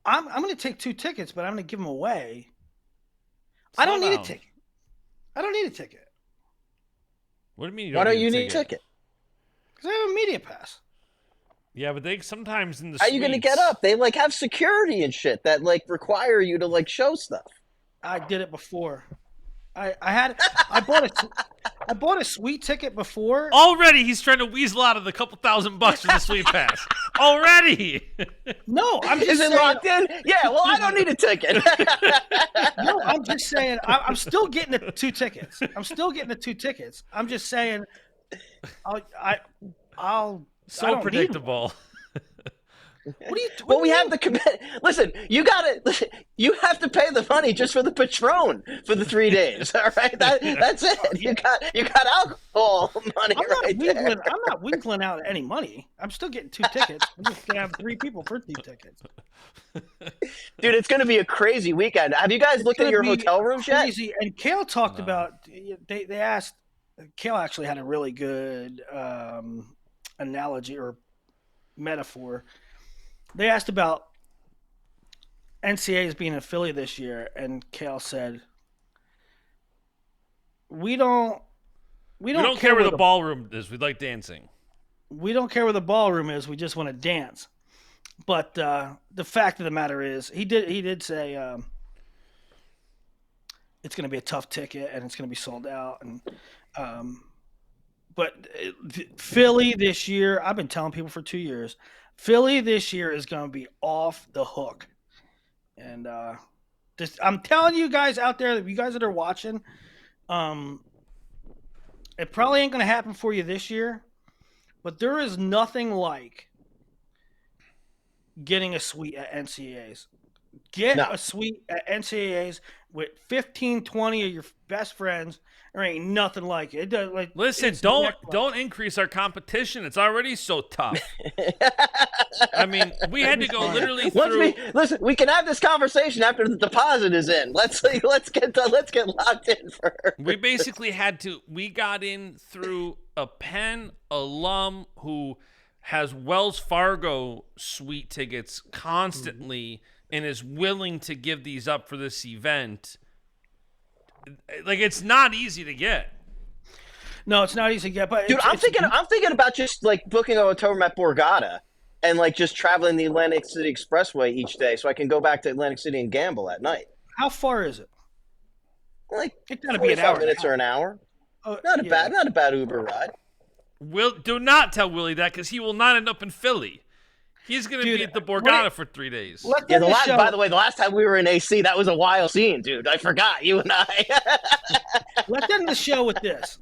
I'm gonna take 2 tickets, but I'm gonna give them away. I don't need a ticket. I don't need a ticket. What do you mean? Why don't you need a ticket? Because I have a media pass. Yeah, but they sometimes in the How are you going to get up? They like have security and shit that like require you to like show stuff. I did it before. I bought a suite ticket before. Already, he's trying to weasel out of the couple $1,000 for the suite pass. Already. No, I'm just Is saying. It locked in? Yeah. Well, I don't need a ticket. No, I'm just saying. I'm still getting the 2 tickets. I'm just saying. I'll. So predictable. What do you? Well, we have the commit. Listen, you got it. You have to pay the money just for the Patron for the 3 days. All right, that's it. You got alcohol money there. I'm not winkling out any money. I'm still getting 2 tickets. I'm just gonna have 3 people for 2 tickets. Dude, it's gonna be a crazy weekend. Have you guys looked at your hotel rooms yet? And Kale talked about. They asked. Kale actually had a really good analogy or metaphor. They asked about NCAAs being in Philly this year, and Kale said, "We don't care where the ballroom is. We like dancing. We don't care where the ballroom is. We just want to dance." But the fact of the matter is, he did say it's going to be a tough ticket and it's going to be sold out. And but Philly this year, I've been telling people for 2 years. Philly this year is going to be off the hook. And I'm telling you guys out there, you guys that are watching, it probably ain't going to happen for you this year, but there is nothing like getting a suite at NCAAs. Get a suite at NCAAs with 15, 20 of your best friends. There ain't nothing like it. Listen, don't increase our competition. It's already so tough. I mean, we had to go literally through. Listen, we can have this conversation after the deposit is in. Let's get locked in first. We basically had to. We got in through a Penn alum who has Wells Fargo suite tickets constantly and is willing to give these up for this event. Like, it's not easy to get. No, it's not easy to get. But dude, I'm thinking about just like booking a hotel room at Borgata and like just traveling the Atlantic City Expressway each day, so I can go back to Atlantic City and gamble at night. How far is it? Like it's gotta be an hour. Minutes or an hour. Not a bad Uber ride. Do not tell Willie that, because he will not end up in Philly. He's going to be at the Borgata for 3 days. Yeah, by the way, the last time we were in AC, that was a wild scene, dude. I forgot, you and I. Let's end the show with this.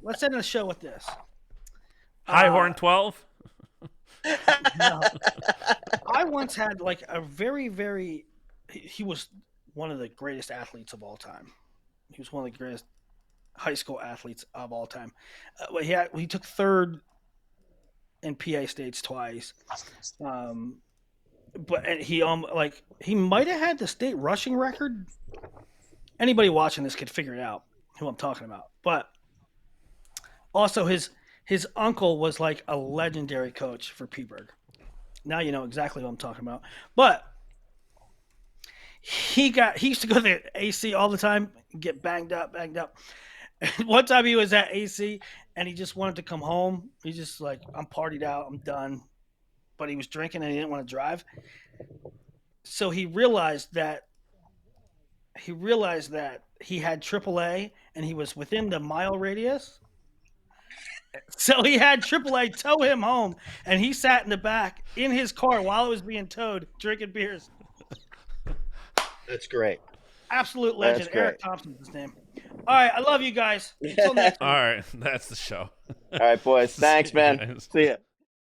High Horn 12? No. I once had like a very, very... He was one of the greatest athletes of all time. He was one of the greatest high school athletes of all time. He took third in PA states twice. But he might have had the state rushing record. Anybody watching this could figure it out who I'm talking about. But also his uncle was like a legendary coach for Petersburg. Now you know exactly what I'm talking about. But he used to go to the AC all the time, get banged up. And one time he was at AC and he just wanted to come home. He's just like, I'm partied out, I'm done. But he was drinking and he didn't want to drive. So he realized that he had AAA and he was within the mile radius. So he had AAA tow him home, and he sat in the back in his car while it was being towed, drinking beers. That's great. Absolute legend. Eric Thompson's his name. All right, I love you guys. Until next time. All right, that's the show. All right, boys. Thanks, man. See ya.